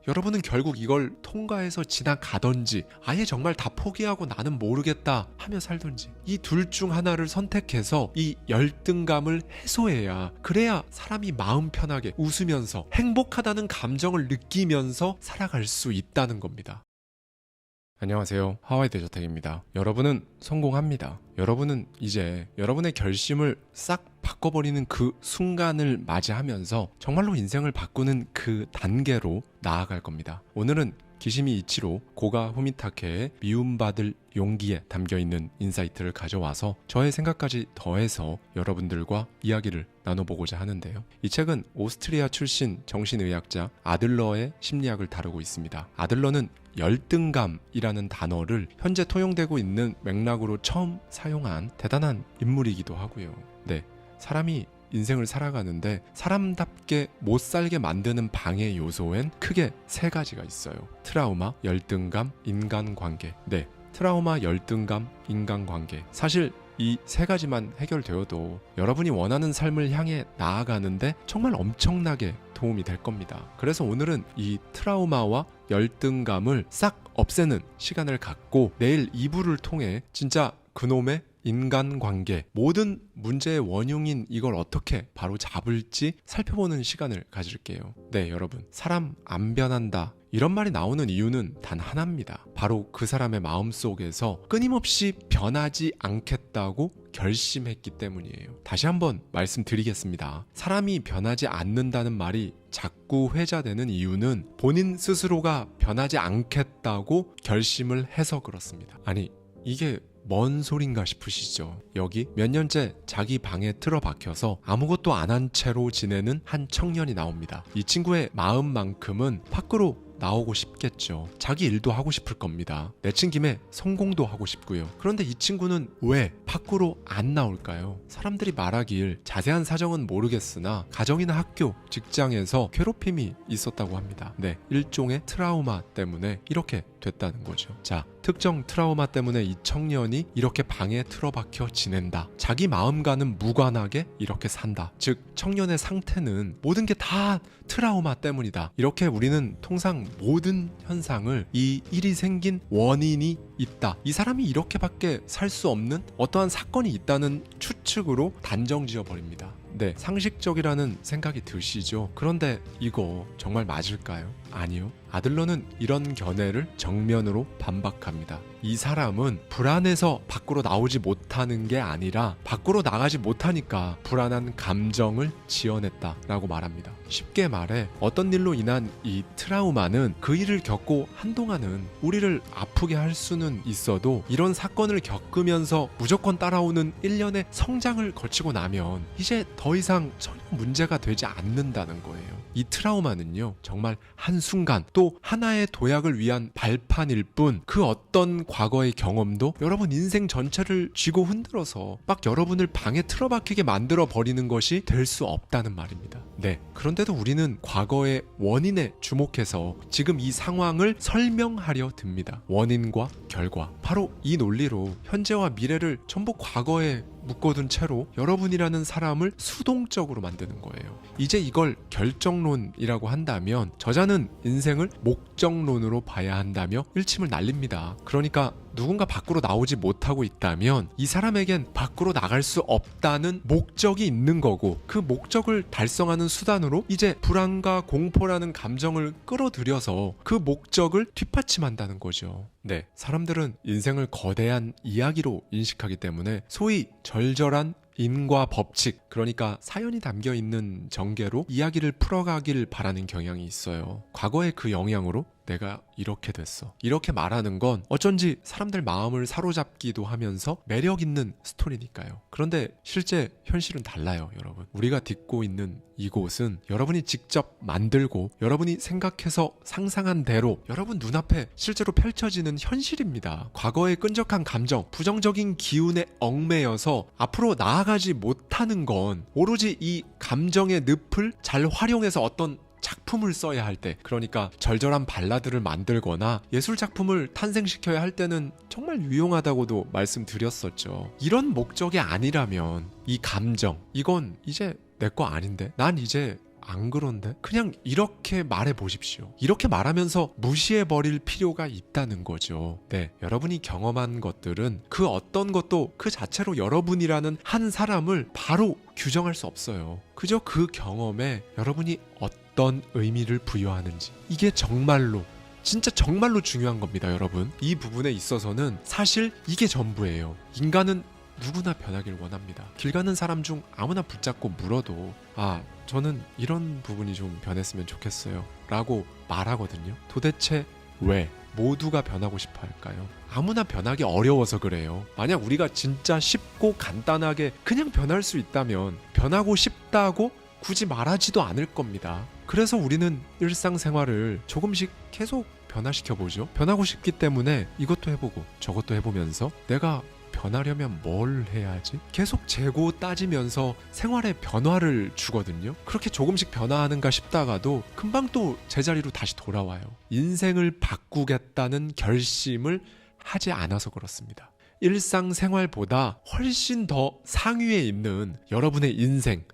여러분은 결국 이걸 통과해서 지나가던지 아예 정말 다 포기하고 나는 모르겠다 하며 살던지 이 둘 중 하나를 선택해서 이 열등감을 해소해야, 그래야 사람이 마음 편하게 웃으면서 행복하다는 감정을 느끼면서 살아갈 수 있다는 겁니다. 안녕하세요, 하와이 대저택입니다. 여러분은 성공합니다. 여러분은 이제 여러분의 결심을 싹 바꿔버리는 그 순간을 맞이하면서 정말로 인생을 바꾸는 그 단계로 나아갈 겁니다. 오늘은 기시미 이치로 고가 후미타케의 미움받을 용기에 담겨있는 인사이트를 가져와서 저의 생각까지 더해서 여러분들과 이야기를 나눠보고자 하는데요. 이 책은 오스트리아 출신 정신의학자 아들러의 심리학을 다루고 있습니다. 아들러는 열등감이라는 단어를 현재 통용되고 있는 맥락으로 처음 사용한 대단한 인물이기도 하고요. 네, 사람이 인생을 살아가는데 사람답게 못 살게 만드는 방해 요소엔 크게 세 가지가 있어요. 트라우마, 열등감, 인간관계. 네, 트라우마, 열등감, 인간관계. 사실 이 세 가지만 해결되어도 여러분이 원하는 삶을 향해 나아가는데 정말 엄청나게 도움이 될 겁니다. 그래서 오늘은 이 트라우마와 열등감을 싹 없애는 시간을 갖고 내일 2부를 통해 진짜 그놈의 인간관계, 모든 문제의 원흉인 이걸 어떻게 바로 잡을지 살펴보는 시간을 가질게요. 네, 여러분, 사람 안 변한다 이런 말이 나오는 이유는 단 하나입니다. 바로 그 사람의 마음속에서 끊임없이 변하지 않겠다고 결심했기 때문이에요. 다시 한번 말씀드리겠습니다. 사람이 변하지 않는다는 말이 자꾸 회자되는 이유는 본인 스스로가 변하지 않겠다고 결심을 해서 그렇습니다. 아니, 이게 뭔 소린가 싶으시죠? 여기 몇 년째 자기 방에 틀어박혀서 아무것도 안 한 채로 지내는 한 청년이 나옵니다. 이 친구의 마음만큼은 밖으로 나오고 싶겠죠. 자기 일도 하고 싶을 겁니다. 내친 김에 성공도 하고 싶고요. 그런데 이 친구는 왜 밖으로 안 나올까요? 사람들이 말하길 자세한 사정은 모르겠으나 가정이나 학교, 직장에서 괴롭힘이 있었다고 합니다. 네, 일종의 트라우마 때문에 이렇게 됐다는 거죠. 자, 특정 트라우마 때문에 이 청년이 이렇게 방에 틀어박혀 지낸다. 자기 마음과는 무관하게 이렇게 산다. 즉, 청년의 상태는 모든 게 다 트라우마 때문이다. 이렇게 우리는 통상 모든 현상을 이 일이 생긴 원인이 있다, 이 사람이 이렇게밖에 살 수 없는 어떠한 사건이 있다는 추측으로 단정 지어버립니다. 네, 상식적이라는 생각이 드시죠? 그런데 이거 정말 맞을까요? 아니요. 아들러는 이런 견해를 정면으로 반박합니다. 이 사람은 불안해서 밖으로 나오지 못하는 게 아니라 밖으로 나가지 못하니까 불안한 감정을 지어냈다라고 말합니다. 쉽게 말해 어떤 일로 인한 이 트라우마는 그 일을 겪고 한동안은 우리를 아프게 할 수는 있어도 이런 사건을 겪으면서 무조건 따라오는 일련의 성장을 거치고 나면 이제 더 이상 전혀 문제가 되지 않는다는 거예요. 이 트라우마는요, 정말 한순간 또 하나의 도약을 위한 발판일 뿐 그 어떤 과거의 경험도 여러분 인생 전체를 쥐고 흔들어서 막 여러분을 방에 틀어박히게 만들어 버리는 것이 될 수 없다는 말입니다. 네, 그런데도 우리는 과거의 원인에 주목해서 지금 이 상황을 설명하려 듭니다. 원인과 결과, 바로 이 논리로 현재와 미래를 전부 과거에 묶어둔 채로 여러분이라는 사람을 수동적으로 만드는 거예요. 이제 이걸 결정론이라고 한다면 저자는 인생을 목적론으로 봐야 한다며 일침을 날립니다. 그러니까 누군가 밖으로 나오지 못하고 있다면 이 사람에겐 밖으로 나갈 수 없다는 목적이 있는 거고, 그 목적을 달성하는 수단으로 이제 불안과 공포라는 감정을 끌어들여서 그 목적을 뒷받침한다는 거죠. 네, 사람들은 인생을 거대한 이야기로 인식하기 때문에 소위 절절한 인과 법칙, 그러니까 사연이 담겨있는 전개로 이야기를 풀어가길 바라는 경향이 있어요. 과거의 그 영향으로 내가 이렇게 됐어, 이렇게 말하는 건 어쩐지 사람들 마음을 사로잡기도 하면서 매력 있는 스토리니까요. 그런데 실제 현실은 달라요, 여러분. 우리가 딛고 있는 이곳은 여러분이 직접 만들고 여러분이 생각해서 상상한 대로 여러분 눈앞에 실제로 펼쳐지는 현실입니다. 과거의 끈적한 감정, 부정적인 기운에 얽매여서 앞으로 나아가지 못하는 건 오로지 이 감정의 늪을 잘 활용해서 어떤 작품을 써야 할 때, 그러니까 절절한 발라드를 만들거나 예술 작품을 탄생시켜야 할 때는 정말 유용하다고도 말씀드렸었죠. 이런 목적이 아니라면 이 감정, 이건 이제 내 거 아닌데, 난 이제 안 그런데? 그냥 이렇게 말해 보십시오. 이렇게 말하면서 무시해 버릴 필요가 있다는 거죠. 네, 여러분이 경험한 것들은 그 어떤 것도 그 자체로 여러분이라는 한 사람을 바로 규정할 수 없어요. 그저 그 경험에 여러분이 어떤 의미를 부여하는지, 이게 정말로 진짜 정말로 중요한 겁니다, 여러분. 이 부분에 있어서는 사실 이게 전부예요. 인간은 누구나 변하길 원합니다. 길 가는 사람 중 아무나 붙잡고 물어도 저는 이런 부분이 좀 변했으면 좋겠어요 라고 말하거든요. 도대체 왜 모두가 변하고 싶어 할까요? 아무나 변하기 어려워서 그래요. 만약 우리가 진짜 쉽고 간단하게 그냥 변할 수 있다면 변하고 싶다고 굳이 말하지도 않을 겁니다. 그래서 우리는 일상생활을 조금씩 계속 변화시켜보죠. 변하고 싶기 때문에 이것도 해보고 저것도 해보면서 내가 변하려면 뭘 해야 하지? 계속 재고 따지면서 생활에 변화를 주거든요. 그렇게 조금씩 변화하는가 싶다가도 금방 또 제자리로 다시 돌아와요. 인생을 바꾸겠다는 결심을 하지 않아서 그렇습니다. 일상생활보다 훨씬 더 상위에 있는 여러분의 인생,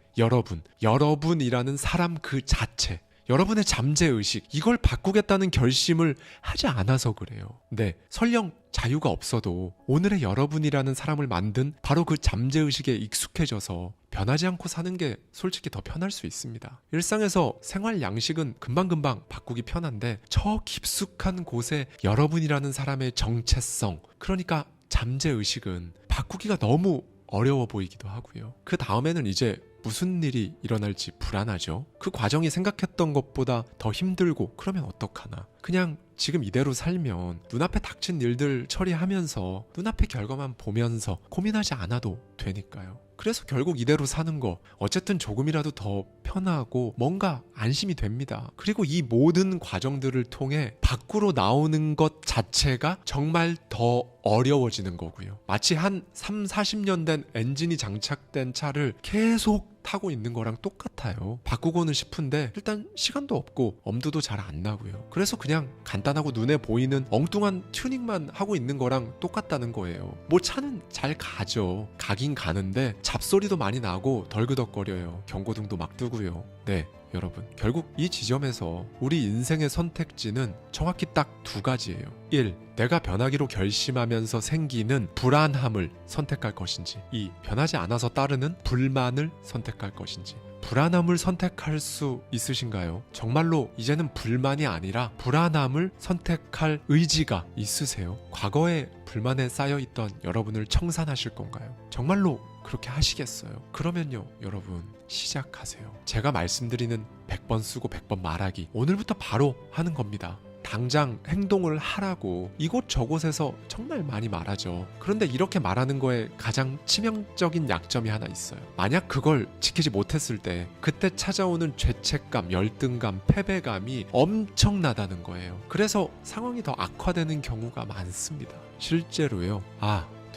여러분이라는 사람 그 자체, 여러분의 잠재의식, 이걸 바꾸겠다는 결심을 하지 않아서 그래요. 네, 설령 자유가 없어도 오늘의 여러분이라는 사람을 만든 바로 그 잠재의식에 익숙해져서 변하지 않고 사는 게 솔직히 더 편할 수 있습니다. 일상에서 생활 양식은 금방금방 바꾸기 편한데 저 깊숙한 곳에 여러분이라는 사람의 정체성, 그러니까 잠재의식은 바꾸기가 너무 어려워 보이기도 하고요. 그 다음에는 이제 무슨 일이 일어날지 불안하죠. 그 과정이 생각했던 것보다 더 힘들고 그러면 어떡하나. 그냥 지금 이대로 살면 눈앞에 닥친 일들 처리하면서 눈앞의 결과만 보면서 고민하지 않아도 되니까요. 그래서 결국 이대로 사는 거 어쨌든 조금이라도 더 편하고 뭔가 안심이 됩니다. 그리고 이 모든 과정들을 통해 밖으로 나오는 것 자체가 정말 더 어려워지는 거고요. 마치 한 3, 40년 된 엔진이 장착된 차를 계속 타고 있는 거랑 똑같아요. 바꾸고는 싶은데 일단 시간도 없고 엄두도 잘 안 나고요. 그래서 그냥 간단하고 눈에 보이는 엉뚱한 튜닝만 하고 있는 거랑 똑같다는 거예요. 뭐 차는 잘 가죠. 가긴 가는데 잡소리도 많이 나고 덜그덕거려요. 경고등도 막 뜨고요. 네, 여러분, 결국 이 지점에서 우리 인생의 선택지는 정확히 딱 두 가지예요. 1. 내가 변하기로 결심하면서 생기는 불안함을 선택할 것인지, 2. 변하지 않아서 따르는 불만을 선택할 것인지. 불안함을 선택할 수 있으신가요? 정말로 이제는 불만이 아니라 불안함을 선택할 의지가 있으세요? 과거에 불만에 쌓여있던 여러분을 청산하실 건가요? 정말로 그렇게 하시겠어요? 그러면요, 여러분, 시작하세요. 제가 말씀드리는 100번 쓰고 100번 말하기, 오늘부터 바로 하는 겁니다. 당장 행동을 하라고 이곳저곳에서 정말 많이 말하죠. 그런데 이렇게 말하는 거에 가장 치명적인 약점이 하나 있어요. 만약 그걸 지키지 못했을 때 그때 찾아오는 죄책감, 열등감, 패배감이 엄청나다는 거예요. 그래서 상황이 더 악화되는 경우가 많습니다. 실제로요.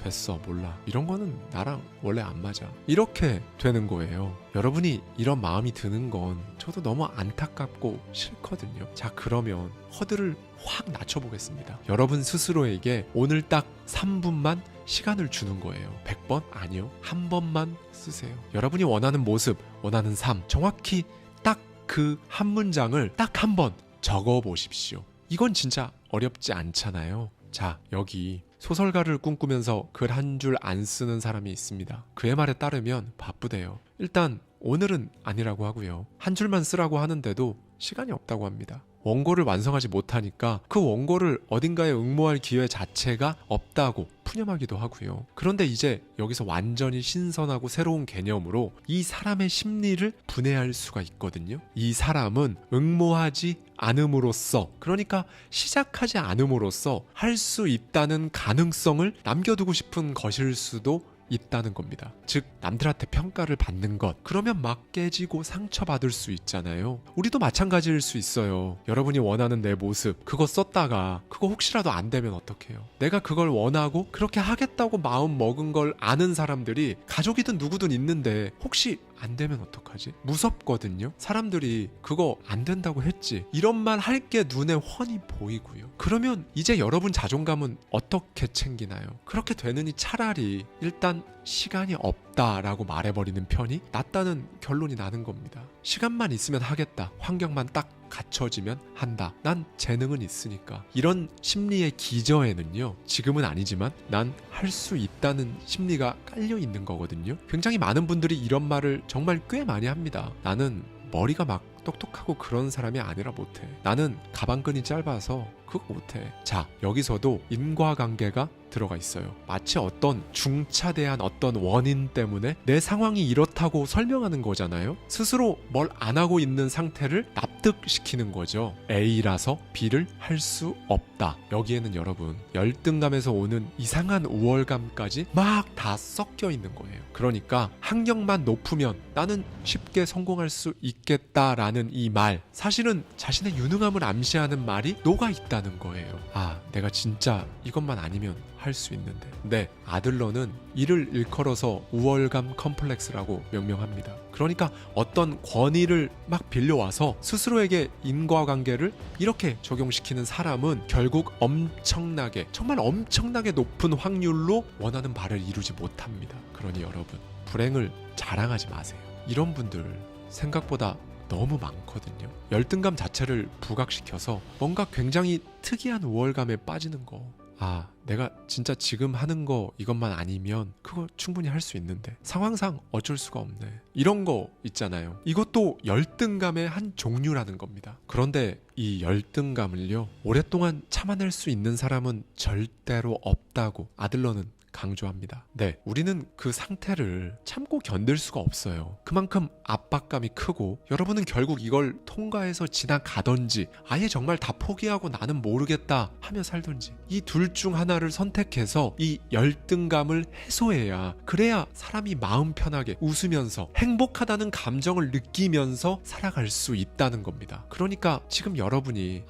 됐어, 몰라, 이런 거는 나랑 원래 안 맞아, 이렇게 되는 거예요. 여러분이 이런 마음이 드는 건 저도 너무 안타깝고 싫거든요. 자, 그러면 허들을 확 낮춰보겠습니다. 여러분 스스로에게 오늘 딱 3분만 시간을 주는 거예요. 100번? 아니요, 한 번만 쓰세요. 여러분이 원하는 모습, 원하는 삶, 정확히 딱 그 한 문장을 딱 한 번 적어보십시오. 이건 진짜 어렵지 않잖아요. 자, 여기 소설가를 꿈꾸면서 글 한 줄 안 쓰는 사람이 있습니다. 그의 말에 따르면 바쁘대요. 일단 오늘은 아니라고 하고요. 한 줄만 쓰라고 하는데도 시간이 없다고 합니다. 원고를 완성하지 못하니까 그 원고를 어딘가에 응모할 기회 자체가 없다고 푸념하기도 하고요. 그런데 이제 여기서 완전히 신선하고 새로운 개념으로 이 사람의 심리를 분해할 수가 있거든요. 이 사람은 응모하지 않음으로써, 그러니까 시작하지 않음으로써 할 수 있다는 가능성을 남겨두고 싶은 것일 수도 있다는 겁니다. 즉, 남들한테 평가를 받는 것, 그러면 막 깨지고 상처받을 수 있잖아요. 우리도 마찬가지일 수 있어요. 여러분이 원하는 내 모습, 그거 썼다가 그거 혹시라도 안 되면 어떡해요? 내가 그걸 원하고 그렇게 하겠다고 마음 먹은 걸 아는 사람들이 가족이든 누구든 있는데 혹시 안 되면 어떡하지? 무섭거든요. 사람들이 그거 안 된다고 했지, 이런 말 할 게 눈에 훤히 보이고요. 그러면 이제 여러분 자존감은 어떻게 챙기나요? 그렇게 되느니 차라리 일단 시간이 없다 없다라고 말해버리는 편이 낫다는 결론이 나는 겁니다. 시간만 있으면 하겠다. 환경만 딱 갖춰지면 한다. 난 재능은 있으니까. 이런 심리의 기저에는요, 지금은 아니지만 난 할 수 있다는 심리가 깔려 있는 거거든요. 굉장히 많은 분들이 이런 말을 정말 꽤 많이 합니다. 나는 머리가 막 똑똑하고 그런 사람이 아니라 못해. 나는 가방끈이 짧아서 그거 못해. 자, 여기서도 인과관계가 들어가 있어요. 마치 어떤 중차대한 어떤 원인 때문에 내 상황이 이렇다고 설명하는 거잖아요. 스스로 뭘 안 하고 있는 상태를 납득시키는 거죠. A라서 B를 할 수 없다. 여기에는 여러분, 열등감에서 오는 이상한 우월감까지 막 다 섞여 있는 거예요. 그러니까 학력만 높으면 나는 쉽게 성공할 수 있겠다라는 이 말, 사실은 자신의 유능함을 암시하는 말이 녹아 있다는 거예요. 아, 내가 진짜 이것만 아니면 할 수 있는데. 네, 아들러는 이를 일컬어서 우월감 컴플렉스라고 명명합니다. 그러니까 어떤 권위를 막 빌려와서 스스로에게 인과관계를 이렇게 적용시키는 사람은 결국 엄청나게, 정말 엄청나게 높은 확률로 원하는 바를 이루지 못합니다. 그러니 여러분, 불행을 자랑하지 마세요. 이런 분들 생각보다 너무 많거든요. 열등감 자체를 부각시켜서 뭔가 굉장히 특이한 우월감에 빠지는 거. 아, 내가 진짜 지금 하는 거 이것만 아니면 그거 충분히 할 수 있는데 상황상 어쩔 수가 없네. 이런 거 있잖아요. 이것도 열등감의 한 종류라는 겁니다. 그런데 이 열등감을요, 오랫동안 참아낼 수 있는 사람은 절대로 없다고 아들러는 강조합니다. 네, 우리는 그 상태를 참고 견딜 수가 없어요. 그만큼 압박감이 크고 여러분은 결국 이걸 통과해서 지나가던지 아예 정말 다 포기하고 나는 모르겠다 하며 살던지 이 둘 중 하나를 선택해서 이 열등감을 해소해야, 그래야 사람이 마음 편하게 웃으면서 행복하다는 감정을 느끼면서 살아갈 수 있다는 겁니다. 그러니까 지금 여러분이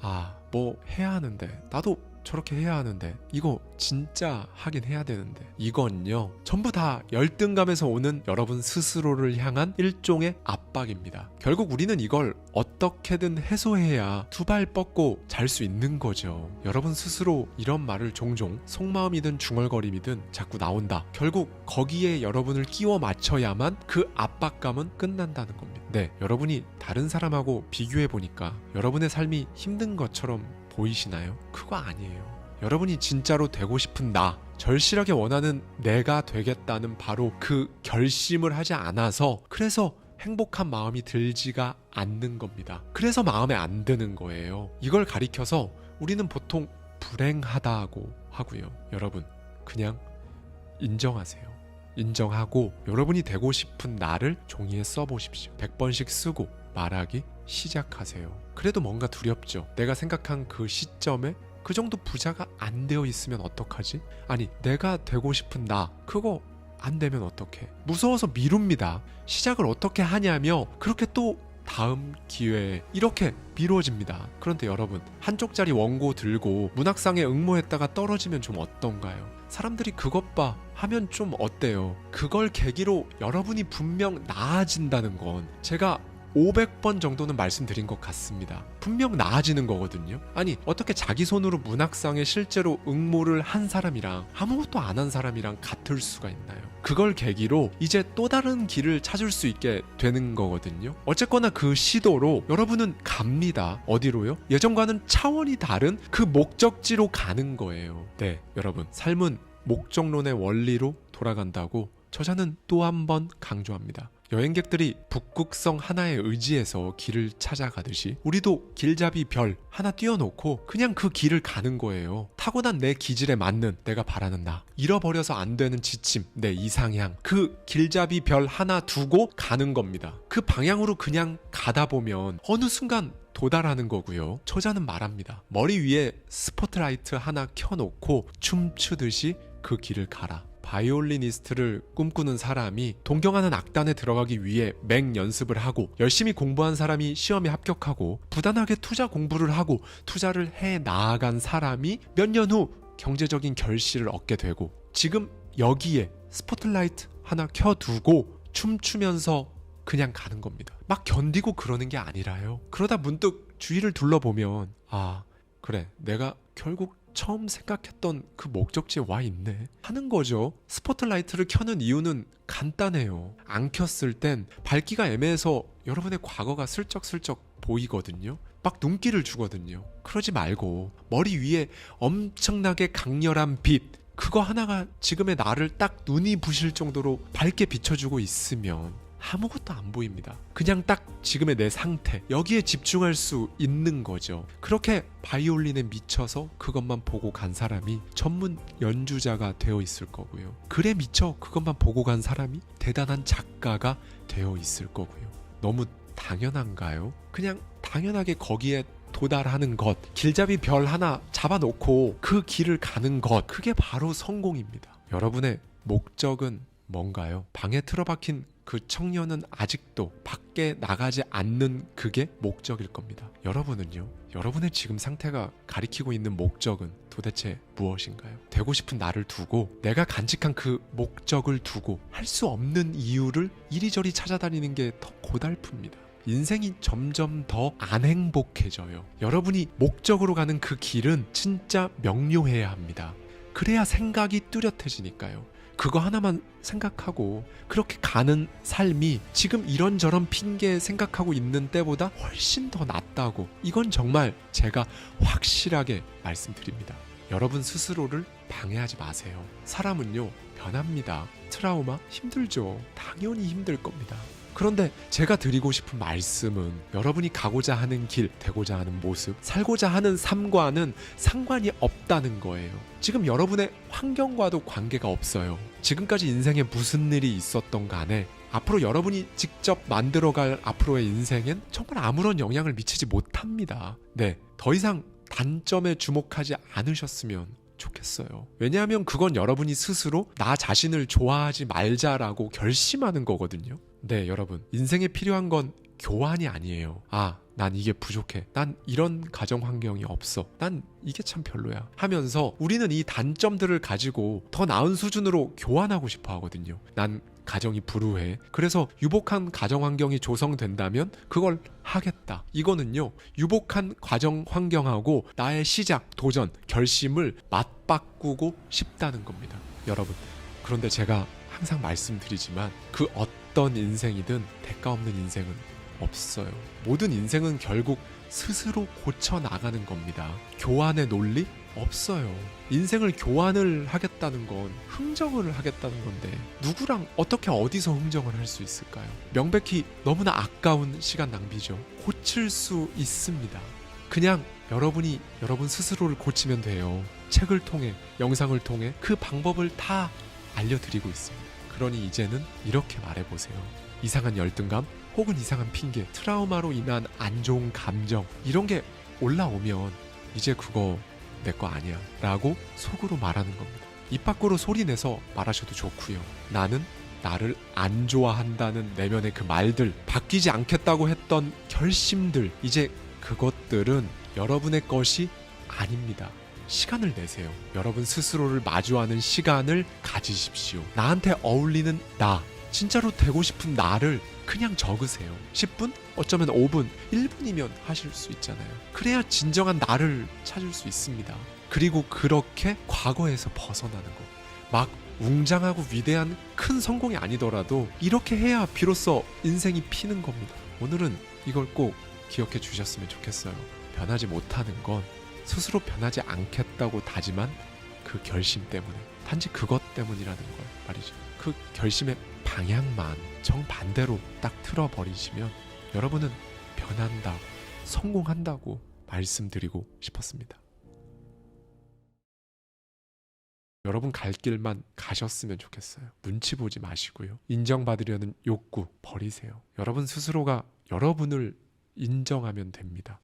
뭐 해야 하는데, 나도 저렇게 해야 하는데, 이거 진짜 하긴 해야 되는데, 이건요 전부 다 열등감에서 오는 여러분 스스로를 향한 일종의 압박입니다. 결국 우리는 이걸 어떻게든 해소해야 두 발 뻗고 잘 수 있는 거죠. 여러분 스스로 이런 말을 종종 속마음이든 중얼거림이든 자꾸 나온다. 결국 거기에 여러분을 끼워 맞춰야만 그 압박감은 끝난다는 겁니다. 네, 여러분이 다른 사람하고 비교해보니까 여러분의 삶이 힘든 것처럼 보이시나요? 그거 아니에요. 여러분이 진짜로 되고 싶은 나, 절실하게 원하는 내가 되겠다는 바로 그 결심을 하지 않아서, 그래서 행복한 마음이 들지가 않는 겁니다. 그래서 마음에 안 드는 거예요. 이걸 가리켜서 우리는 보통 불행하다고 하고요. 여러분, 그냥 인정하세요. 인정하고 여러분이 되고 싶은 나를 종이에 써보십시오. 100번씩 쓰고 말하기 시작하세요. 그래도 뭔가 두렵죠. 내가 생각한 그 시점에 그 정도 부자가 안 되어 있으면 어떡하지? 아니, 내가 되고 싶은 나, 그거 안 되면 어떡해? 무서워서 미룹니다. 시작을 어떻게 하냐며 그렇게 또 다음 기회에 이렇게 미뤄집니다. 그런데 여러분, 한쪽짜리 원고 들고 문학상에 응모했다가 떨어지면 좀 어떤가요? 사람들이 그것 봐 하면 좀 어때요? 그걸 계기로 여러분이 분명 나아진다는 건 제가 500번 정도는 말씀드린 것 같습니다. 분명 나아지는 거거든요. 아니, 어떻게 자기 손으로 문학상에 실제로 응모를 한 사람이랑 아무것도 안 한 사람이랑 같을 수가 있나요? 그걸 계기로 이제 또 다른 길을 찾을 수 있게 되는 거거든요. 어쨌거나 그 시도로 여러분은 갑니다. 어디로요? 예전과는 차원이 다른 그 목적지로 가는 거예요. 네, 여러분, 삶은 목적론의 원리로 돌아간다고 저자는 또 한 번 강조합니다. 여행객들이 북극성 하나에 의지해서 길을 찾아가듯이 우리도 길잡이 별 하나 띄워놓고 그냥 그 길을 가는 거예요. 타고난 내 기질에 맞는 내가 바라는 나, 잃어버려서 안 되는 지침, 내 이상향, 그 길잡이 별 하나 두고 가는 겁니다. 그 방향으로 그냥 가다 보면 어느 순간 도달하는 거고요. 저자는 말합니다. 머리 위에 스포트라이트 하나 켜놓고 춤추듯이 그 길을 가라. 바이올리니스트를 꿈꾸는 사람이 동경하는 악단에 들어가기 위해 맹 연습을 하고, 열심히 공부한 사람이 시험에 합격하고, 부단하게 투자 공부를 하고 투자를 해 나아간 사람이 몇 년 후 경제적인 결실을 얻게 되고, 지금 여기에 스포트라이트 하나 켜두고 춤추면서 그냥 가는 겁니다. 막 견디고 그러는 게 아니라요. 그러다 문득 주위를 둘러보면 그래, 내가 결국 처음 생각했던 그 목적지에 와 있네 하는 거죠. 스포트라이트를 켜는 이유는 간단해요. 안 켰을 땐 밝기가 애매해서 여러분의 과거가 슬쩍슬쩍 보이거든요. 막 눈길을 주거든요. 그러지 말고 머리 위에 엄청나게 강렬한 빛, 그거 하나가 지금의 나를 딱 눈이 부실 정도로 밝게 비춰주고 있으면 아무것도 안 보입니다. 그냥 딱 지금의 내 상태, 여기에 집중할 수 있는 거죠. 그렇게 바이올린에 미쳐서 그것만 보고 간 사람이 전문 연주자가 되어 있을 거고요. 글에 미쳐 그것만 보고 간 사람이 대단한 작가가 되어 있을 거고요. 너무 당연한가요? 그냥 당연하게 거기에 도달하는 것, 길잡이 별 하나 잡아놓고 그 길을 가는 것, 그게 바로 성공입니다. 여러분의 목적은 뭔가요? 방에 틀어박힌 그 청년은 아직도 밖에 나가지 않는 그게 목적일 겁니다. 여러분은요? 여러분의 지금 상태가 가리키고 있는 목적은 도대체 무엇인가요? 되고 싶은 나를 두고, 내가 간직한 그 목적을 두고 할 수 없는 이유를 이리저리 찾아다니는 게 더 고달픕니다. 인생이 점점 더 안 행복해져요. 여러분이 목적으로 가는 그 길은 진짜 명료해야 합니다. 그래야 생각이 뚜렷해지니까요. 그거 하나만 생각하고 그렇게 가는 삶이 지금 이런저런 핑계 생각하고 있는 때보다 훨씬 더 낫다고, 이건 정말 제가 확실하게 말씀드립니다. 여러분 스스로를 방해하지 마세요. 사람은요, 변합니다. 트라우마 힘들죠. 당연히 힘들 겁니다. 그런데 제가 드리고 싶은 말씀은, 여러분이 가고자 하는 길, 되고자 하는 모습, 살고자 하는 삶과는 상관이 없다는 거예요. 지금 여러분의 환경과도 관계가 없어요. 지금까지 인생에 무슨 일이 있었던 간에 앞으로 여러분이 직접 만들어갈 앞으로의 인생엔 정말 아무런 영향을 미치지 못합니다. 네, 더 이상 단점에 주목하지 않으셨으면 좋겠어요. 왜냐하면 그건 여러분이 스스로 나 자신을 좋아하지 말자라고 결심하는 거거든요. 네, 여러분, 인생에 필요한 건 교환이 아니에요. 아, 난 이게 부족해. 난 이런 가정 환경이 없어. 난 이게 참 별로야. 하면서 우리는 이 단점들을 가지고 더 나은 수준으로 교환하고 싶어 하거든요. 난 가정이 불우해. 그래서 유복한 가정 환경이 조성된다면 그걸 하겠다. 이거는요, 유복한 가정 환경하고 나의 시작, 도전, 결심을 맞바꾸고 싶다는 겁니다. 여러분, 그런데 제가 항상 말씀드리지만 그 어떤 인생이든 대가 없는 인생은 없어요. 모든 인생은 결국 스스로 고쳐 나가는 겁니다. 교환의 논리? 없어요. 인생을 교환을 하겠다는 건 흥정을 하겠다는 건데, 누구랑 어떻게 어디서 흥정을 할 수 있을까요? 명백히 너무나 아까운 시간 낭비죠. 고칠 수 있습니다. 그냥 여러분이 여러분 스스로를 고치면 돼요. 책을 통해, 영상을 통해 그 방법을 다 알려드리고 있습니다. 그러니 이제는 이렇게 말해보세요. 이상한 열등감 혹은 이상한 핑계, 트라우마로 인한 안 좋은 감정, 이런 게 올라오면 이제 그거 내 거 아니야 라고 속으로 말하는 겁니다. 입 밖으로 소리내서 말하셔도 좋고요. 나는 나를 안 좋아한다는 내면의 그 말들, 바뀌지 않겠다고 했던 결심들, 이제 그것들은 여러분의 것이 아닙니다. 시간을 내세요. 여러분 스스로를 마주하는 시간을 가지십시오. 나한테 어울리는 나, 진짜로 되고 싶은 나를 그냥 적으세요. 10분? 어쩌면 5분, 1분이면 하실 수 있잖아요. 그래야 진정한 나를 찾을 수 있습니다. 그리고 그렇게 과거에서 벗어나는 거. 막 웅장하고 위대한 큰 성공이 아니더라도 이렇게 해야 비로소 인생이 피는 겁니다. 오늘은 이걸 꼭 기억해 주셨으면 좋겠어요. 변하지 못하는 건 스스로 변하지 않겠다고 다짐한 그 결심 때문에, 단지 그것 때문이라는 걸 말이죠. 그 결심의 방향만 정반대로 딱 틀어버리시면 여러분은 변한다, 성공한다고 말씀드리고 싶었습니다. 여러분 갈 길만 가셨으면 좋겠어요. 눈치 보지 마시고요. 인정받으려는 욕구 버리세요. 여러분 스스로가 여러분을 인정하면 됩니다.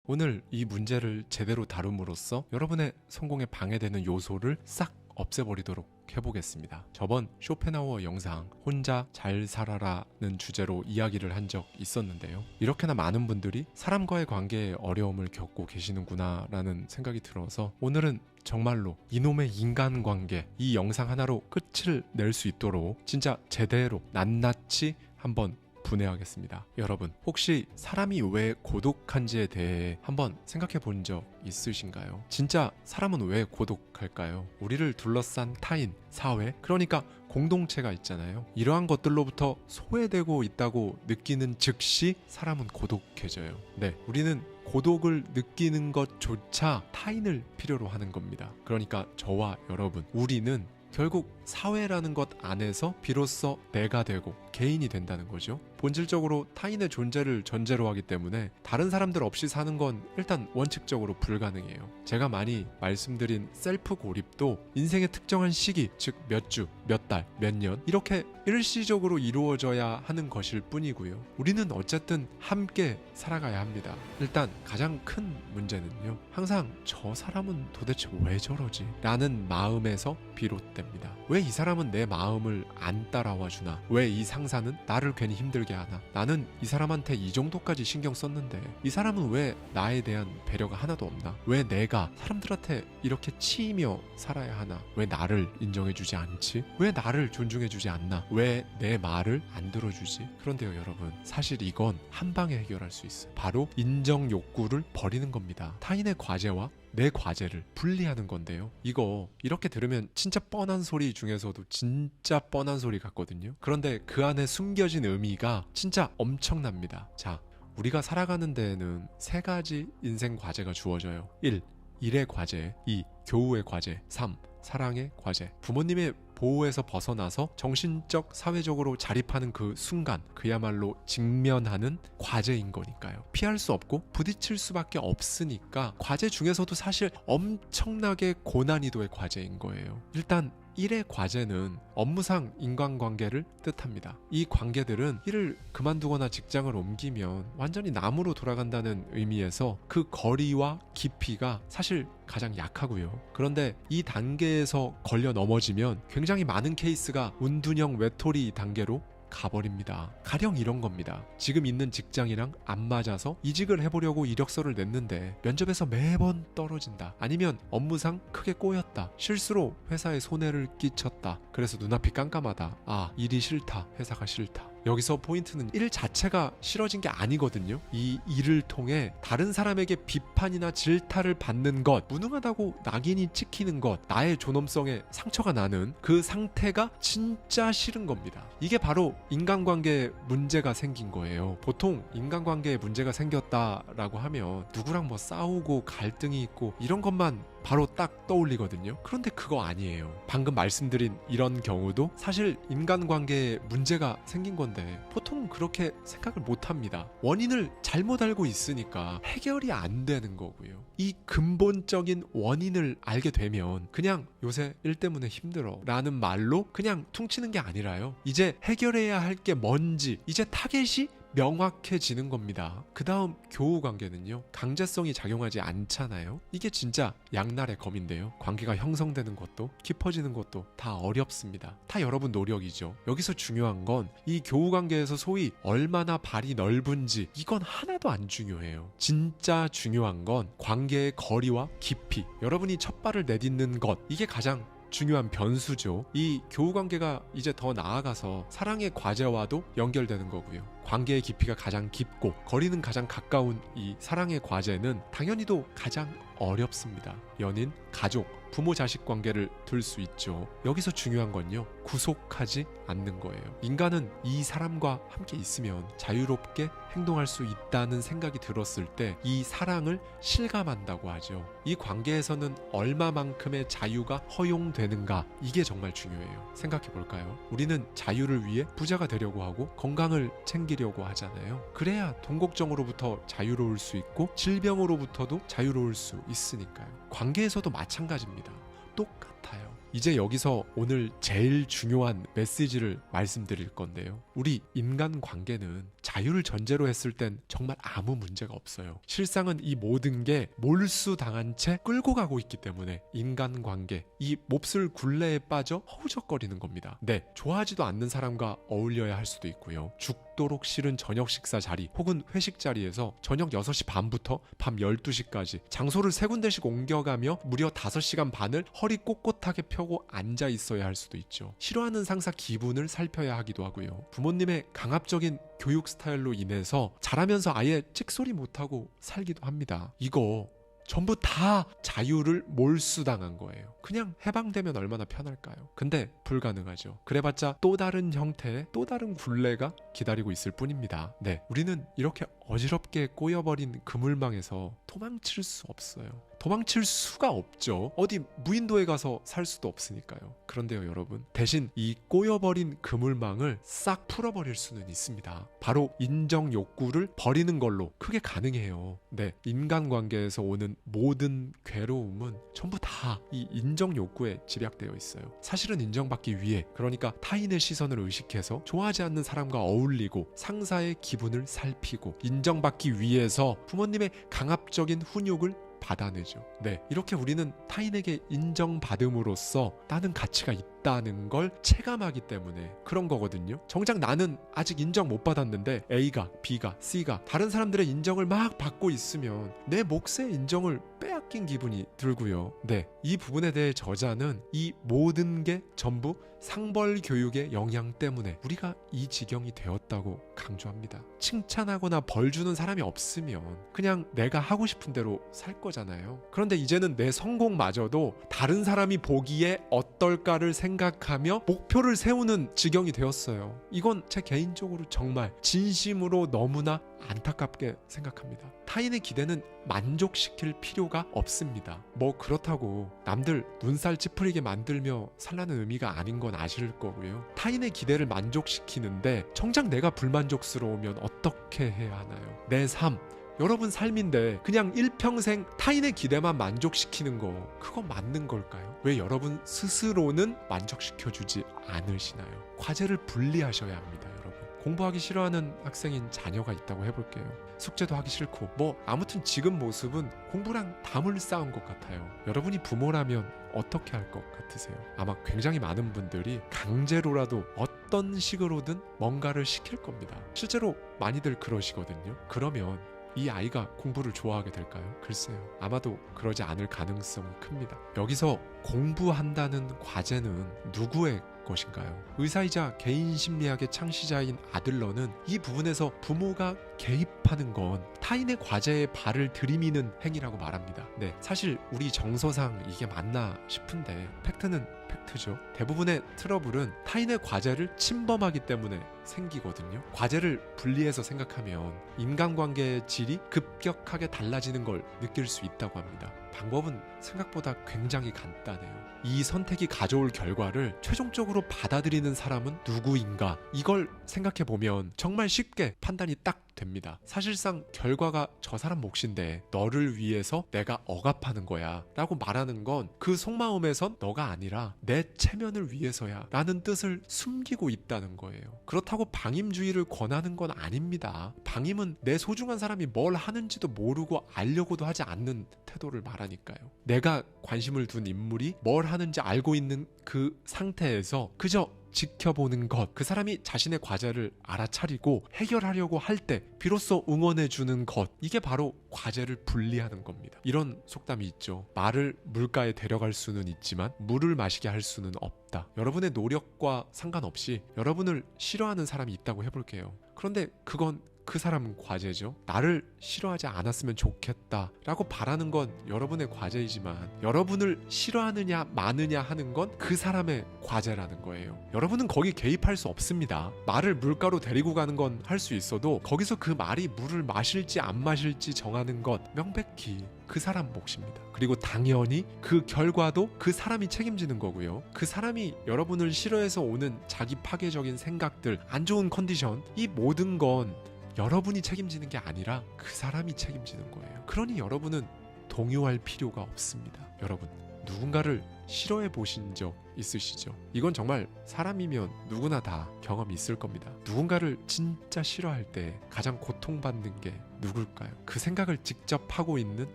오늘 이 문제를 제대로 다룸으로써 여러분의 성공에 방해되는 요소를 싹 없애버리도록 해보겠습니다. 저번 쇼펜하우어 영상 혼자 잘 살아라는 주제로 이야기를 한 적 있었는데요. 이렇게나 많은 분들이 사람과의 관계에 어려움을 겪고 계시는구나 라는 생각이 들어서 오늘은 정말로 이놈의 인간관계, 이 영상 하나로 끝을 낼 수 있도록 진짜 제대로 낱낱이 한번 분해하겠습니다. 여러분, 혹시 사람이 왜 고독한지에 대해 한번 생각해 본 적 있으신가요? 진짜 사람은 왜 고독할까요? 우리를 둘러싼 타인, 사회, 그러니까 공동체가 있잖아요. 이러한 것들로부터 소외되고 있다고 느끼는 즉시 사람은 고독해져요. 네, 우리는 고독을 느끼는 것조차 타인을 필요로 하는 겁니다. 그러니까 저와 여러분, 우리는 결국 사회라는 것 안에서 비로소 내가 되고 개인이 된다는 거죠. 본질적으로 타인의 존재를 전제로 하기 때문에 다른 사람들 없이 사는 건 일단 원칙적으로 불가능해요. 제가 많이 말씀드린 셀프 고립도 인생의 특정한 시기, 즉 몇 주, 몇 달, 몇 년 이렇게 일시적으로 이루어져야 하는 것일 뿐이고요. 우리는 어쨌든 함께 살아가야 합니다. 일단 가장 큰 문제는요, 항상 저 사람은 도대체 왜 저러지? 라는 마음에서 비롯됩니다. 왜 이 사람은 내 마음을 안 따라와 주나? 왜 이 상사는 나를 괜히 힘들게 하나? 나는 이 사람한테 이 정도까지 신경 썼는데 이 사람은 왜 나에 대한 배려가 하나도 없나? 왜 내가 사람들한테 이렇게 치이며 살아야 하나? 왜 나를 인정해주지 않지? 왜 나를 존중해주지 않나? 왜 내 말을 안 들어주지? 그런데요 여러분, 사실 이건 한 방에 해결할 수 있어요. 바로 인정 욕구를 버리는 겁니다. 타인의 과제와 내 과제를 분리하는 건데요. 이거 이렇게 들으면 진짜 뻔한 소리 중에서도 진짜 뻔한 소리 같거든요. 그런데 그 안에 숨겨진 의미가 진짜 엄청납니다. 자, 우리가 살아가는 데에는 세 가지 인생 과제가 주어져요. 1. 일의 과제. 2. 교우의 과제. 3. 사랑의 과제. 부모님의 보호에서 벗어나서 정신적, 사회적으로 자립하는 그 순간, 그야말로 직면하는 과제인 거니까요. 피할 수 없고 부딪힐 수밖에 없으니까 과제 중에서도 사실 엄청나게 고난이도의 과제인 거예요. 일단 1의 과제는 업무상 인간관계를 뜻합니다. 이 관계들은 일을 그만두거나 직장을 옮기면 완전히 남으로 돌아간다는 의미에서 그 거리와 깊이가 사실 가장 약하고요. 그런데 이 단계에서 걸려 넘어지면 굉장히 많은 케이스가 운둔형 외톨이 단계로 가버립니다. 가령 이런 겁니다. 지금 있는 직장이랑 안 맞아서 이직을 해보려고 이력서를 냈는데 면접에서 매번 떨어진다. 아니면 업무상 크게 꼬였다. 실수로 회사에 손해를 끼쳤다. 그래서 눈앞이 깜깜하다. 아, 일이 싫다. 회사가 싫다. 여기서 포인트는 일 자체가 싫어진 게 아니거든요. 이 일을 통해 다른 사람에게 비판이나 질타를 받는 것, 무능하다고 낙인이 찍히는 것, 나의 존엄성에 상처가 나는 그 상태가 진짜 싫은 겁니다. 이게 바로 인간관계에 문제가 생긴 거예요. 보통 인간관계에 문제가 생겼다라고 하면 누구랑 뭐 싸우고 갈등이 있고 이런 것만 바로 딱 떠올리거든요. 그런데 그거 아니에요. 방금 말씀드린 이런 경우도 사실 인간관계에 문제가 생긴 건데 보통 그렇게 생각을 못합니다. 원인을 잘못 알고 있으니까 해결이 안 되는 거고요. 이 근본적인 원인을 알게 되면 그냥 요새 일 때문에 힘들어 라는 말로 그냥 퉁치는 게 아니라요. 이제 해결해야 할 게 뭔지 이제 타겟이 명확해지는 겁니다. 그 다음 교우 관계는요, 강제성이 작용하지 않잖아요. 이게 진짜 양날의 검인데요. 관계가 형성되는 것도 깊어지는 것도 다 어렵습니다. 다 여러분 노력이죠. 여기서 중요한 건 이 교우 관계에서 소위 얼마나 발이 넓은지 이건 하나도 안 중요해요. 진짜 중요한 건 관계의 거리와 깊이, 여러분이 첫 발을 내딛는 것, 이게 가장 중요한 변수죠. 이 교우 관계가 이제 더 나아가서 사랑의 과제와도 연결되는 거고요. 관계의 깊이가 가장 깊고 거리는 가장 가까운 이 사랑의 과제는 당연히도 가장 어렵습니다. 연인, 가족, 부모 자식 관계를 들 수 있죠. 여기서 중요한 건요, 구속하지 않는 거예요. 인간은 이 사람과 함께 있으면 자유롭게 행동할 수 있다는 생각이 들었을 때 이 사랑을 실감한다고 하죠. 이 관계에서는 얼마만큼의 자유가 허용되는가, 이게 정말 중요해요. 생각해 볼까요? 우리는 자유를 위해 부자가 되려고 하고 건강을 챙기려고 하잖아요. 그래야 돈 걱정으로부터 자유로울 수 있고 질병으로부터도 자유로울 수 있으니까요. 관계에서도 마찬가지입니다. 똑같아요. 이제 여기서 오늘 제일 중요한 메시지를 말씀드릴 건데요. 우리 인간관계는 자유를 전제로 했을 땐 정말 아무 문제가 없어요. 실상은 이 모든 게 몰수당한 채 끌고 가고 있기 때문에 인간관계, 이 몹쓸 굴레에 빠져 허우적거리는 겁니다. 네, 좋아하지도 않는 사람과 어울려야 할 수도 있고요. 죽고 죽도록 싫은 저녁 식사 자리 혹은 회식 자리에서 저녁 6시 반부터 밤 12시까지 장소를 3군데씩 옮겨가며 무려 5시간 반을 허리 꼿꼿하게 펴고 앉아 있어야 할 수도 있죠. 싫어하는 상사 기분을 살펴야 하기도 하고요. 부모님의 강압적인 교육 스타일로 인해서 자라면서 아예 찍소리 못하고 살기도 합니다. 이거 전부 다 자유를 몰수당한 거예요. 그냥 해방되면 얼마나 편할까요? 근데 불가능하죠. 그래봤자 또 다른 형태의 또 다른 굴레가 기다리고 있을 뿐입니다. 네, 우리는 이렇게 어지럽게 꼬여버린 그물망에서 도망칠 수 없어요. 도망칠 수가 없죠. 어디 무인도에 가서 살 수도 없으니까요. 그런데요, 여러분, 대신 이 꼬여버린 그물망을 싹 풀어버릴 수는 있습니다. 바로 인정 욕구를 버리는 걸로 그게 가능해요. 네, 인간관계에서 오는 모든 괴로움은 전부 다 이 인정 욕구에 집약되어 있어요. 사실은 인정받기 위해, 그러니까 타인의 시선을 의식해서 좋아하지 않는 사람과 어울리고 상사의 기분을 살피고 인정받기 위해서 부모님의 강압적인 훈육을 받아내죠. 네, 이렇게 우리는 타인에게 인정받음으로써 나는 가치가 있다는 걸 체감하기 때문에 그런 거거든요. 정작 나는 아직 인정 못 받았는데 A가, B가, C가 다른 사람들의 인정을 막 받고 있으면 내 몫의 인정을 빼앗긴 기분이 들고요. 네, 이 부분에 대해 저자는 이 모든 게 전부 상벌 교육의 영향 때문에 우리가 이 지경이 되었다고 강조합니다. 칭찬하거나 벌 주는 사람이 없으면 그냥 내가 하고 싶은 대로 살 거잖아요. 그런데 이제는 내 성공마저도 다른 사람이 보기에 어떨까를 생각하며 목표를 세우는 지경이 되었어요. 이건 제 개인적으로 정말 진심으로 너무나 안타깝게 생각합니다. 타인의 기대는 만족시킬 필요가 없습니다. 뭐 그렇다고 남들 눈살 찌푸리게 만들며 살라는 의미가 아닌 건 아실 거고요. 타인의 기대를 만족시키는데 정작 내가 불만족스러우면 어떻게 해야 하나요? 내 삶, 여러분 삶인데 그냥 일평생 타인의 기대만 만족시키는 거, 그거 맞는 걸까요? 왜 여러분 스스로는 만족시켜주지 않으시나요? 과제를 분리하셔야 합니다, 여러분. 공부하기 싫어하는 학생인 자녀가 있다고 해볼게요. 숙제도 하기 싫고 아무튼 지금 모습은 공부랑 담을 쌓은 것 같아요. 여러분이 부모라면 어떻게 할 것 같으세요? 아마 굉장히 많은 분들이 강제로라도 어떤 식으로든 뭔가를 시킬 겁니다. 실제로 많이들 그러시거든요. 그러면 이 아이가 공부를 좋아하게 될까요? 글쎄요. 아마도 그러지 않을 가능성이 큽니다. 여기서 공부한다는 과제는 누구의 것인가요? 의사이자 개인 심리학의 창시자인 아들러는 이 부분에서 부모가 개입하는 건 타인의 과제에 발을 들이미는 행위라고 말합니다. 네, 사실 우리 정서상 이게 맞나 싶은데 팩트는 팩트죠. 대부분의 트러블은 타인의 과제를 침범하기 때문에 생기거든요. 과제를 분리해서 생각하면 인간관계의 질이 급격하게 달라지는 걸 느낄 수 있다고 합니다. 방법은 생각보다 굉장히 간단해요. 이 선택이 가져올 결과를 최종적으로 받아들이는 사람은 누구인가? 이걸 생각해보면 정말 쉽게 판단이 딱 됩니다. 사실상 결과가 저 사람 몫인데 너를 위해서 내가 억압하는 거야 라고 말하는 건 그 속마음에선 너가 아니라 내 체면을 위해서야 라는 뜻을 숨기고 있다는 거예요. 그렇다고 방임주의를 권하는 건 아닙니다. 방임은 내 소중한 사람이 뭘 하는지도 모르고 알려고도 하지 않는 태도를 말하니까요. 내가 관심을 둔 인물이 뭘 하는지 알고 있는 그 상태에서 그저 지켜보는 것, 그 사람이 자신의 과제를 알아차리고 해결하려고 할 때 비로소 응원해주는 것, 이게 바로 과제를 분리하는 겁니다. 이런 속담이 있죠. 말을 물가에 데려갈 수는 있지만 물을 마시게 할 수는 없다. 여러분의 노력과 상관없이 여러분을 싫어하는 사람이 있다고 해볼게요. 그런데 그건 그 사람 과제죠. 나를 싫어하지 않았으면 좋겠다 라고 바라는 건 여러분의 과제이지만 여러분을 싫어하느냐 마느냐 하는 건 그 사람의 과제라는 거예요. 여러분은 거기 개입할 수 없습니다. 말을 물가로 데리고 가는 건 할 수 있어도 거기서 그 말이 물을 마실지 안 마실지 정하는 것 명백히 그 사람 몫입니다. 그리고 당연히 그 결과도 그 사람이 책임지는 거고요. 그 사람이 여러분을 싫어해서 오는 자기 파괴적인 생각들, 안 좋은 컨디션, 이 모든 건 여러분이 책임지는 게 아니라 그 사람이 책임지는 거예요. 그러니 여러분은 동요할 필요가 없습니다. 여러분, 누군가를 싫어해 보신 적 있으시죠? 이건 정말 사람이면 누구나 다 경험이 있을 겁니다. 누군가를 진짜 싫어할 때 가장 고통받는 게 누굴까요? 그 생각을 직접 하고 있는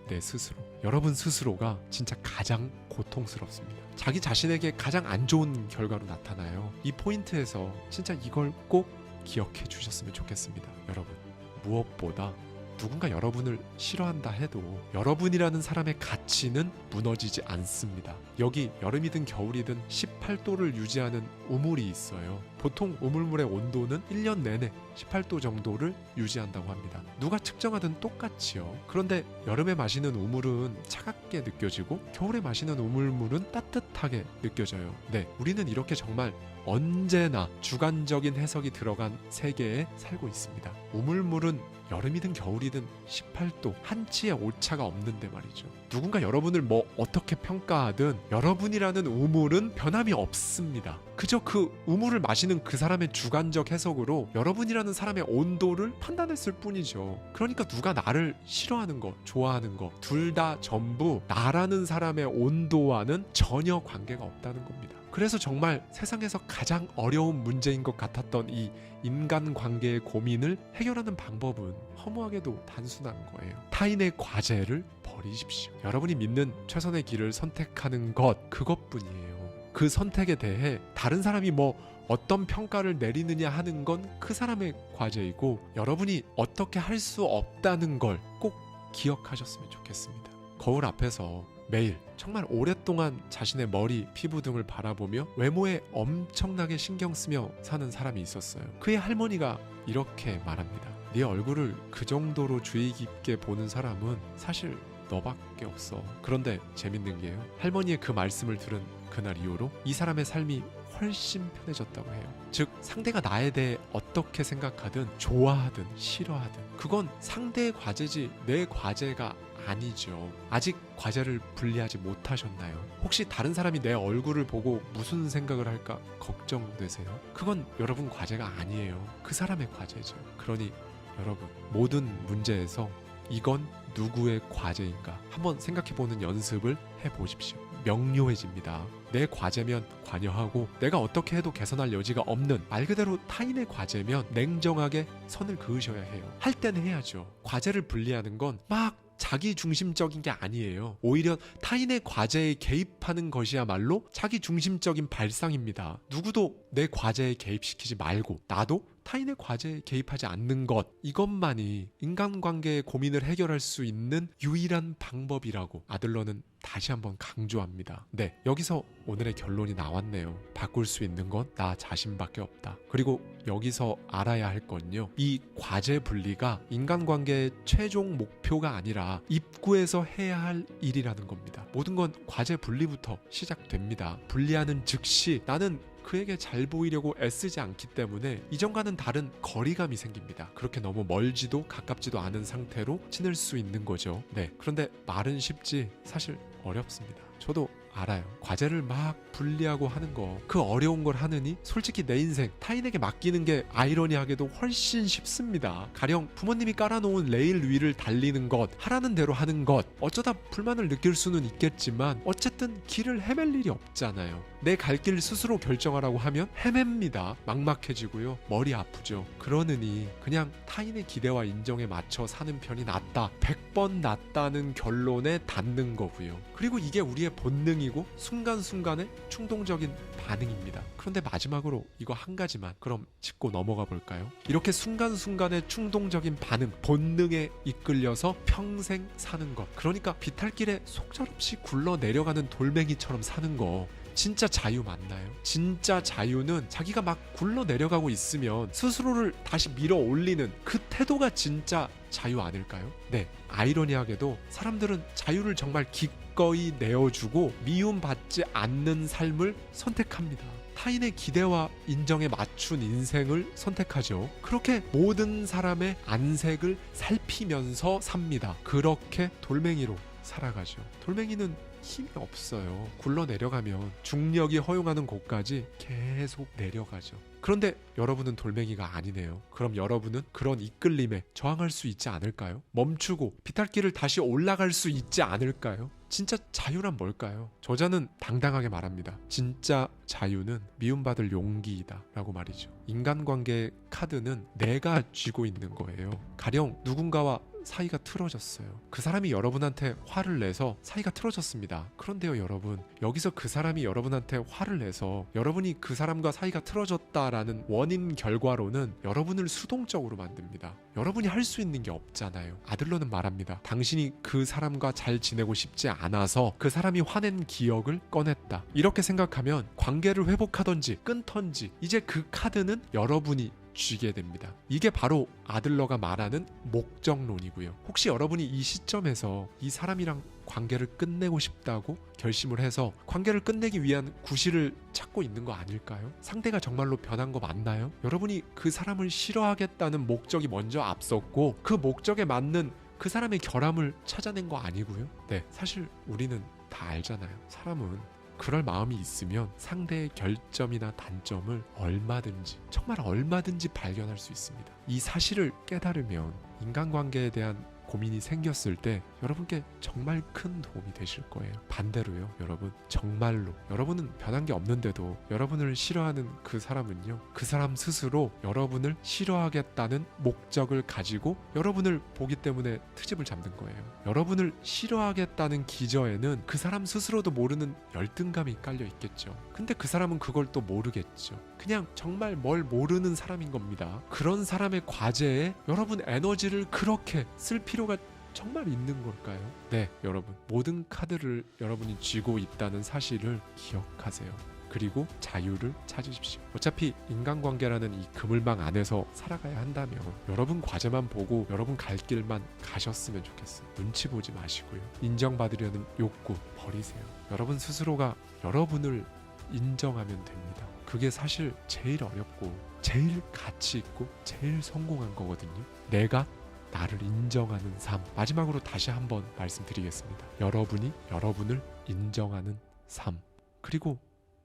내 스스로. 여러분 스스로가 진짜 가장 고통스럽습니다. 자기 자신에게 가장 안 좋은 결과로 나타나요. 이 포인트에서 진짜 이걸 꼭 기억해 주셨으면 좋겠습니다. 여러분, 무엇보다 누군가 여러분을 싫어한다 해도 여러분이라는 사람의 가치는 무너지지 않습니다. 여기 여름이든 겨울이든 18도를 유지하는 우물이 있어요. 보통 우물물의 온도는 1년 내내 18도 정도를 유지한다고 합니다. 누가 측정하든 똑같이요. 그런데 여름에 마시는 우물은 차갑게 느껴지고 겨울에 마시는 우물물은 따뜻하게 느껴져요. 네, 우리는 이렇게 정말 언제나 주관적인 해석이 들어간 세계에 살고 있습니다. 우물물은 여름이든 겨울이든 18도 한치의 오차가 없는데 말이죠. 누군가 여러분을 뭐 어떻게 평가하든 여러분이라는 우물은 변함이 없습니다. 그저 그 우물을 마시는 그 사람의 주관적 해석으로 여러분이라는 사람의 온도를 판단했을 뿐이죠. 그러니까 누가 나를 싫어하는 거, 좋아하는 거 둘 다 전부 나라는 사람의 온도와는 전혀 관계가 없다는 겁니다. 그래서 정말 세상에서 가장 어려운 문제인 것 같았던 이 인간관계의 고민을 해결하는 방법은 허무하게도 단순한 거예요. 타인의 과제를 버리십시오. 여러분이 믿는 최선의 길을 선택하는 것, 그것뿐이에요. 그 선택에 대해 다른 사람이 뭐 어떤 평가를 내리느냐 하는 건 그 사람의 과제이고 여러분이 어떻게 할 수 없다는 걸 꼭 기억하셨으면 좋겠습니다. 거울 앞에서 매일 정말 오랫동안 자신의 머리, 피부 등을 바라보며 외모에 엄청나게 신경 쓰며 사는 사람이 있었어요. 그의 할머니가 이렇게 말합니다. 네 얼굴을 그 정도로 주의 깊게 보는 사람은 사실 너밖에 없어. 그런데 재밌는 게요, 할머니의 그 말씀을 들은 그날 이후로 이 사람의 삶이 훨씬 편해졌다고 해요. 즉 상대가 나에 대해 어떻게 생각하든 좋아하든 싫어하든 그건 상대의 과제지 내 과제가 아니죠. 아직 과제를 분리하지 못하셨나요? 혹시 다른 사람이 내 얼굴을 보고 무슨 생각을 할까 걱정되세요? 그건 여러분 과제가 아니에요. 그 사람의 과제죠. 그러니 여러분, 모든 문제에서 이건 누구의 과제인가 한번 생각해보는 연습을 해보십시오. 명료해집니다. 내 과제면 관여하고 내가 어떻게 해도 개선할 여지가 없는 말 그대로 타인의 과제면 냉정하게 선을 그으셔야 해요. 할 때는 해야죠. 과제를 분리하는 건 막 자기 중심적인 게 아니에요. 오히려 타인의 과제에 개입하는 것이야말로 자기 중심적인 발상입니다. 누구도 내 과제에 개입시키지 말고 나도 타인의 과제에 개입하지 않는 것, 이것만이 인간관계의 고민을 해결할 수 있는 유일한 방법이라고 아들러는 다시 한번 강조합니다. 네, 여기서 오늘의 결론이 나왔네요. 바꿀 수 있는 건 나 자신밖에 없다. 그리고 여기서 알아야 할 건요, 이 과제 분리가 인간관계의 최종 목표가 아니라 입구에서 해야 할 일이라는 겁니다. 모든 건 과제 분리부터 시작됩니다. 분리하는 즉시 나는 그에게 잘 보이려고 애쓰지 않기 때문에 이전과는 다른 거리감이 생깁니다. 그렇게 너무 멀지도 가깝지도 않은 상태로 지낼 수 있는 거죠. 네, 그런데 말은 쉽지 사실 어렵습니다. 저도 알아요. 과제를 막 분리하고 하는 거, 그 어려운 걸 하느니 솔직히 내 인생 타인에게 맡기는 게 아이러니하게도 훨씬 쉽습니다. 가령 부모님이 깔아놓은 레일 위를 달리는 것, 하라는 대로 하는 것, 어쩌다 불만을 느낄 수는 있겠지만 어쨌든 길을 헤맬 일이 없잖아요. 내 갈 길 스스로 결정하라고 하면 헤맵니다. 막막해지고요, 머리 아프죠. 그러느니 그냥 타인의 기대와 인정에 맞춰 사는 편이 낫다, 100번 낫다는 결론에 닿는 거고요. 그리고 이게 우리의 본능이고 순간순간의 충동적인 반응입니다. 그런데 마지막으로 이거 한 가지만 그럼 짚고 넘어가 볼까요? 이렇게 순간순간의 충동적인 반응, 본능에 이끌려서 평생 사는 것, 그러니까 비탈길에 속절없이 굴러 내려가는 돌멩이처럼 사는 거, 진짜 자유 맞나요? 진짜 자유는 자기가 막 굴러 내려가고 있으면 스스로를 다시 밀어 올리는 그 태도가 진짜 자유 아닐까요? 네, 아이러니하게도 사람들은 자유를 정말 기꺼이 내어주고 미움받지 않는 삶을 선택합니다. 타인의 기대와 인정에 맞춘 인생을 선택하죠. 그렇게 모든 사람의 안색을 살피면서 삽니다. 그렇게 돌멩이로 살아가죠. 돌멩이는 힘이 없어요. 굴러 내려가면 중력이 허용하는 곳까지 계속 내려가죠. 그런데 여러분은 돌멩이가 아니네요. 그럼 여러분은 그런 이끌림에 저항할 수 있지 않을까요? 멈추고 비탈길을 다시 올라갈 수 있지 않을까요? 진짜 자유란 뭘까요? 저자는 당당하게 말합니다. 진짜 자유는 미움받을 용기이다 라고 말이죠. 인간관계의 카드는 내가 쥐고 있는 거예요. 가령 누군가와 사이가 틀어졌어요. 그 사람이 여러분한테 화를 내서 사이가 틀어졌습니다. 그런데요 여러분, 여기서 그 사람이 여러분한테 화를 내서 여러분이 그 사람과 사이가 틀어졌다라는 원인 결과로는 여러분을 수동적으로 만듭니다. 여러분이 할 수 있는 게 없잖아요. 아들러는 말합니다. 당신이 그 사람과 잘 지내고 싶지 않아서 그 사람이 화낸 기억을 꺼냈다. 이렇게 생각하면 관계를 회복하던지 끊던지 이제 그 카드는 여러분이 쥐게 됩니다. 이게 바로 아들러가 말하는 목적론이고요. 혹시 여러분이 이 시점에서 이 사람이랑 관계를 끝내고 싶다고 결심을 해서 관계를 끝내기 위한 구실을 찾고 있는 거 아닐까요? 상대가 정말로 변한 거 맞나요? 여러분이 그 사람을 싫어하겠다는 목적이 먼저 앞섰고 그 목적에 맞는 그 사람의 결함을 찾아낸 거 아니고요. 네, 사실 우리는 다 알잖아요. 사람은 그럴 마음이 있으면 상대의 결점이나 단점을 얼마든지, 정말 얼마든지 발견할 수 있습니다. 이 사실을 깨달으면 인간관계에 대한 고민이 생겼을 때 여러분께 정말 큰 도움이 되실 거예요. 반대로요, 여러분, 정말로 여러분은 변한 게 없는데도 여러분을 싫어하는 그 사람은요, 그 사람 스스로 여러분을 싫어하겠다는 목적을 가지고 여러분을 보기 때문에 트집을 잡는 거예요. 여러분을 싫어하겠다는 기저에는 그 사람 스스로도 모르는 열등감이 깔려 있겠죠. 근데 그 사람은 그걸 또 모르겠죠. 그냥 정말 뭘 모르는 사람인 겁니다. 그런 사람의 과제에 여러분 에너지를 그렇게 쓸 필요가 정말 있는 걸까요? 네, 여러분, 모든 카드를 여러분이 쥐고 있다는 사실을 기억하세요. 그리고 자유를 찾으십시오. 어차피 인간관계라는 이 그물망 안에서 살아가야 한다면 여러분 과제만 보고 여러분 갈 길만 가셨으면 좋겠어요. 눈치 보지 마시고요. 인정받으려는 욕구 버리세요. 여러분 스스로가 여러분을 인정하면 됩니다. 그게 사실 제일 어렵고 제일 가치 있고 제일 성공한 거거든요. 내가 나를 인정하는 삶. 마지막으로 다시 한번 말씀드리겠습니다. 여러분이 여러분을 인정하는 삶. 그리고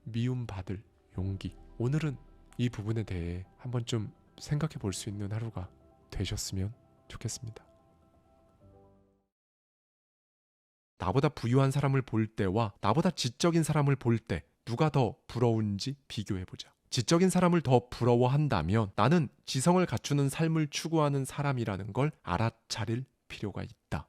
미움받을 용기. 오늘은 이 부분에 대해 한번 좀 생각해 볼 수 있는 하루가 되셨으면 좋겠습니다. 나보다 부유한 사람을 볼 때와 나보다 지적인 사람을 볼 때 누가 더 부러운지 비교해보자. 지적인 사람을 더 부러워한다면 나는 지성을 갖추는 삶을 추구하는 사람이라는 걸 알아차릴 필요가 있다.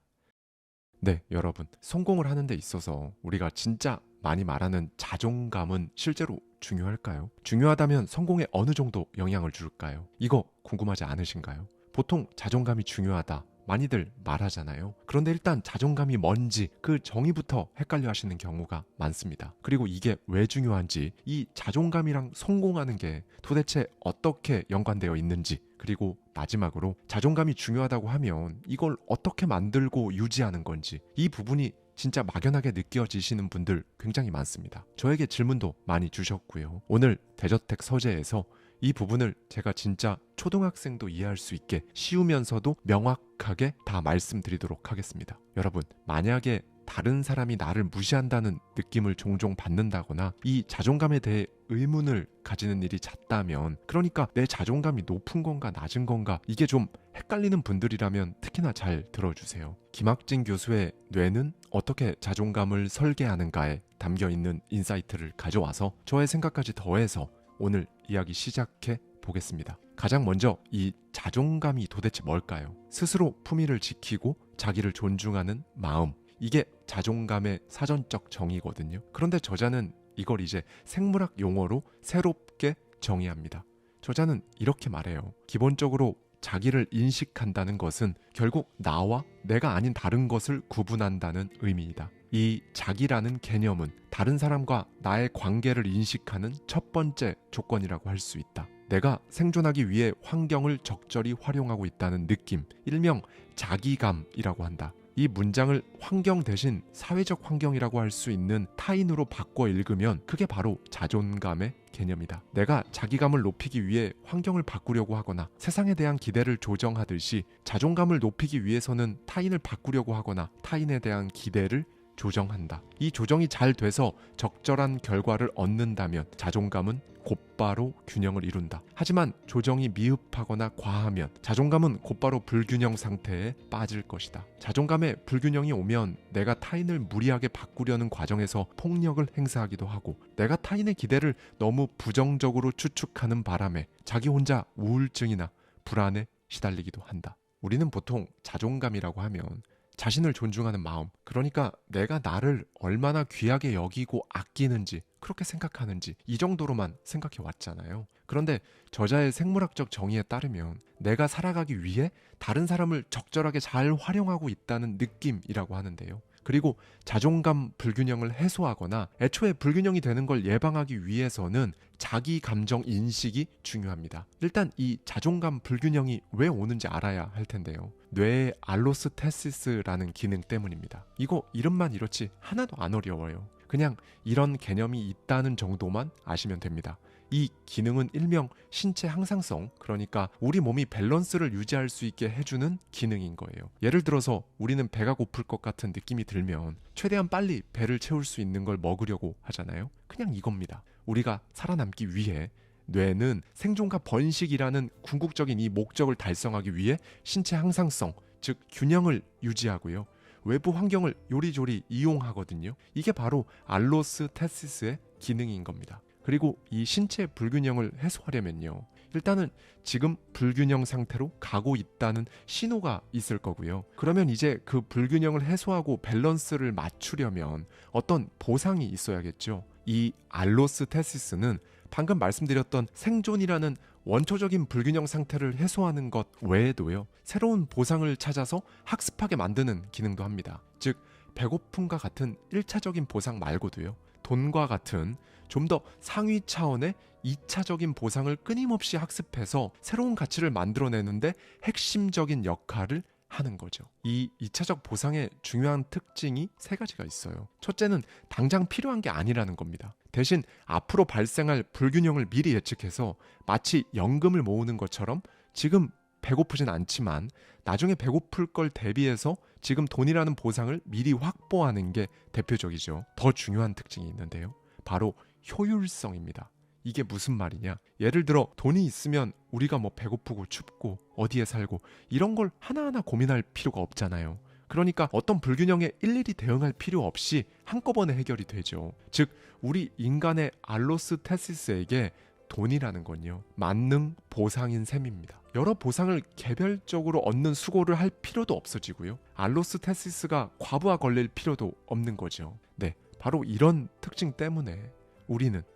네, 여러분, 성공을 하는 데 있어서 우리가 진짜 많이 말하는 자존감은 실제로 중요할까요? 중요하다면 성공에 어느 정도 영향을 줄까요? 이거 궁금하지 않으신가요? 보통 자존감이 중요하다 많이들 말하잖아요. 그런데 일단 자존감이 뭔지 그 정의부터 헷갈려 하시는 경우가 많습니다. 그리고 이게 왜 중요한지, 이 자존감이랑 성공하는 게 도대체 어떻게 연관되어 있는지, 그리고 마지막으로 자존감이 중요하다고 하면 이걸 어떻게 만들고 유지하는 건지, 이 부분이 진짜 막연하게 느껴지시는 분들 굉장히 많습니다. 저에게 질문도 많이 주셨고요. 오늘 대저택 서재에서 이 부분을 제가 진짜 초등학생도 이해할 수 있게 쉬우면서도 명확하게 다 말씀드리도록 하겠습니다. 여러분, 만약에 다른 사람이 나를 무시한다는 느낌을 종종 받는다거나 이 자존감에 대해 의문을 가지는 일이 잦다면, 그러니까 내 자존감이 높은 건가 낮은 건가 이게 좀 헷갈리는 분들이라면 특히나 잘 들어주세요. 김학진 교수의 뇌는 어떻게 자존감을 설계하는가에 담겨있는 인사이트를 가져와서 저의 생각까지 더해서 오늘 이야기 시작해 보겠습니다. 가장 먼저 이 자존감이 도대체 뭘까요? 스스로 품위를 지키고 자기를 존중하는 마음, 이게 자존감의 사전적 정의거든요. 그런데 저자는 이걸 이제 생물학 용어로 새롭게 정의합니다. 저자는 이렇게 말해요. 기본적으로 자기를 인식한다는 것은 결국 나와 내가 아닌 다른 것을 구분한다는 의미이다. 이 자기라는 개념은 다른 사람과 나의 관계를 인식하는 첫 번째 조건이라고 할 수 있다. 내가 생존하기 위해 환경을 적절히 활용하고 있다는 느낌, 일명 자기감이라고 한다. 이 문장을 환경 대신 사회적 환경이라고 할 수 있는 타인으로 바꿔 읽으면 그게 바로 자존감의 개념이다. 내가 자기감을 높이기 위해 환경을 바꾸려고 하거나 세상에 대한 기대를 조정하듯이 자존감을 높이기 위해서는 타인을 바꾸려고 하거나 타인에 대한 기대를 조정한다. 이 조정이 잘 돼서 적절한 결과를 얻는다면 자존감은 곧바로 균형을 이룬다. 하지만 조정이 미흡하거나 과하면 자존감은 곧바로 불균형 상태에 빠질 것이다. 자존감에 불균형이 오면 내가 타인을 무리하게 바꾸려는 과정에서 폭력을 행사하기도 하고, 내가 타인의 기대를 너무 부정적으로 추측하는 바람에 자기 혼자 우울증이나 불안에 시달리기도 한다. 우리는 보통 자존감이라고 하면 자신을 존중하는 마음, 그러니까 내가 나를 얼마나 귀하게 여기고 아끼는지, 그렇게 생각하는지 이 정도로만 생각해 왔잖아요. 그런데 저자의 생물학적 정의에 따르면 내가 살아가기 위해 다른 사람을 적절하게 잘 활용하고 있다는 느낌이라고 하는데요. 그리고 자존감 불균형을 해소하거나 애초에 불균형이 되는 걸 예방하기 위해서는 자기 감정 인식이 중요합니다. 일단 이 자존감 불균형이 왜 오는지 알아야 할 텐데요. 뇌의 알로스테시스라는 기능 때문입니다. 이거 이름만 이렇지 하나도 안 어려워요. 그냥 이런 개념이 있다는 정도만 아시면 됩니다. 이 기능은 일명 신체 항상성, 그러니까 우리 몸이 밸런스를 유지할 수 있게 해주는 기능인 거예요. 예를 들어서 우리는 배가 고플 것 같은 느낌이 들면 최대한 빨리 배를 채울 수 있는 걸 먹으려고 하잖아요. 그냥 이겁니다. 우리가 살아남기 위해 뇌는 생존과 번식이라는 궁극적인 이 목적을 달성하기 위해 신체 항상성, 즉 균형을 유지하고요. 외부 환경을 요리조리 이용하거든요. 이게 바로 알로스테시스의 기능인 겁니다. 그리고 이 신체 불균형을 해소하려면요, 일단은 지금 불균형 상태로 가고 있다는 신호가 있을 거고요. 그러면 이제 그 불균형을 해소하고 밸런스를 맞추려면 어떤 보상이 있어야겠죠. 이 알로스테시스는 방금 말씀드렸던 생존이라는 원초적인 불균형 상태를 해소하는 것 외에도요, 새로운 보상을 찾아서 학습하게 만드는 기능도 합니다. 즉 배고픔과 같은 1차적인 보상 말고도요, 돈과 같은 좀 더 상위 차원의 2차적인 보상을 끊임없이 학습해서 새로운 가치를 만들어내는데 핵심적인 역할을 하는 거죠. 이 2차적 보상의 중요한 특징이 3가지가 있어요. 첫째는 당장 필요한 게 아니라는 겁니다. 대신 앞으로 발생할 불균형을 미리 예측해서 마치 연금을 모으는 것처럼 지금 배고프진 않지만 나중에 배고플 걸 대비해서 지금 돈이라는 보상을 미리 확보하는 게 대표적이죠. 더 중요한 특징이 있는데요. 바로 효율성입니다. 이게 무슨 말이냐? 예를 들어 돈이 있으면 우리가 뭐 배고프고 춥고 어디에 살고 이런 걸 하나하나 고민할 필요가 없잖아요. 그러니까 어떤 불균형에 일일이 대응할 필요 없이 한꺼번에 해결이 되죠. 즉 우리 인간의 알로스테시스에게 돈이라는 건요, 만능 보상인 셈입니다. 여러 보상을 개별적으로 얻는 수고를 할 필요도 없어지고요, 알로스테시스가 과부하 걸릴 필요도 없는 거죠. 네, 바로 이런 특징 때문에